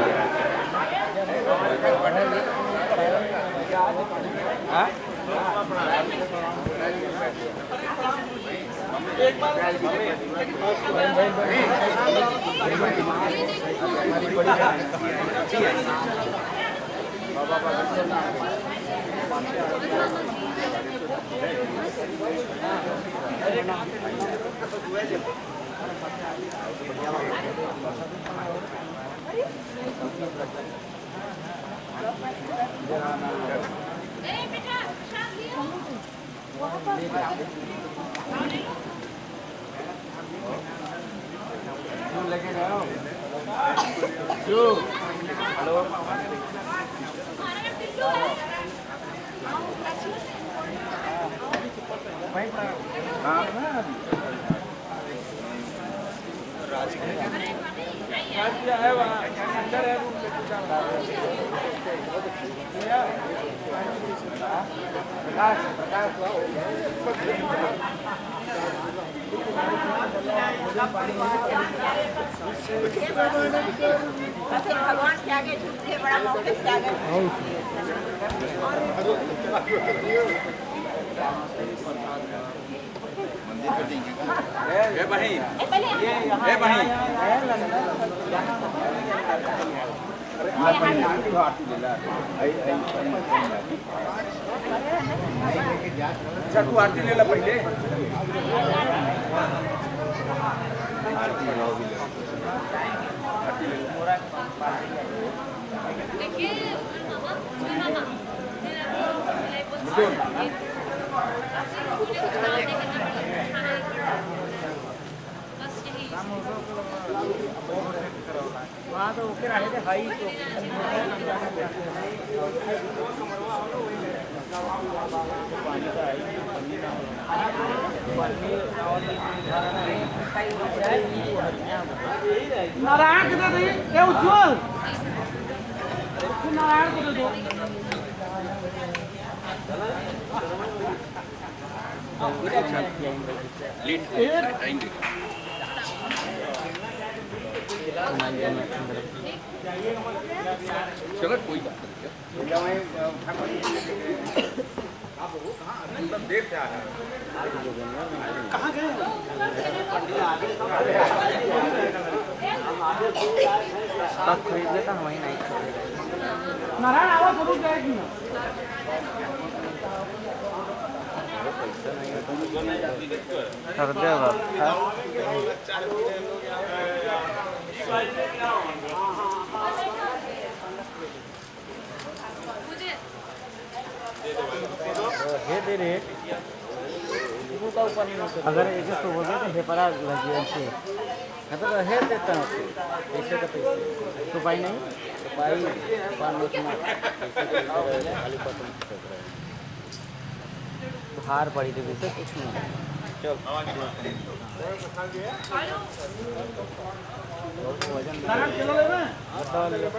भगवान के आगे झुकते बड़ा मौके से आगे ए बहिन ए बहिन अच्छा तू आरती ले ला पहले वहाँ तो ओके रहे थे हाई नारायण के दे दी ये उज्जवल नारायण को दे दो चलो कोई बात नहीं देर से आ रहा है कहाँ गए खरीद लेता हमारी नहीं नारायण आवाज जरूर जाएगी ना कर दे हे दे रे अगर एक तो हो गया तो हे परा लगी ऐसे मतलब हे देता हूँ पैसे का पैसे तो भाई नहीं तो भाई हार पड़ी थी वैसे कुछ नहीं चल वजन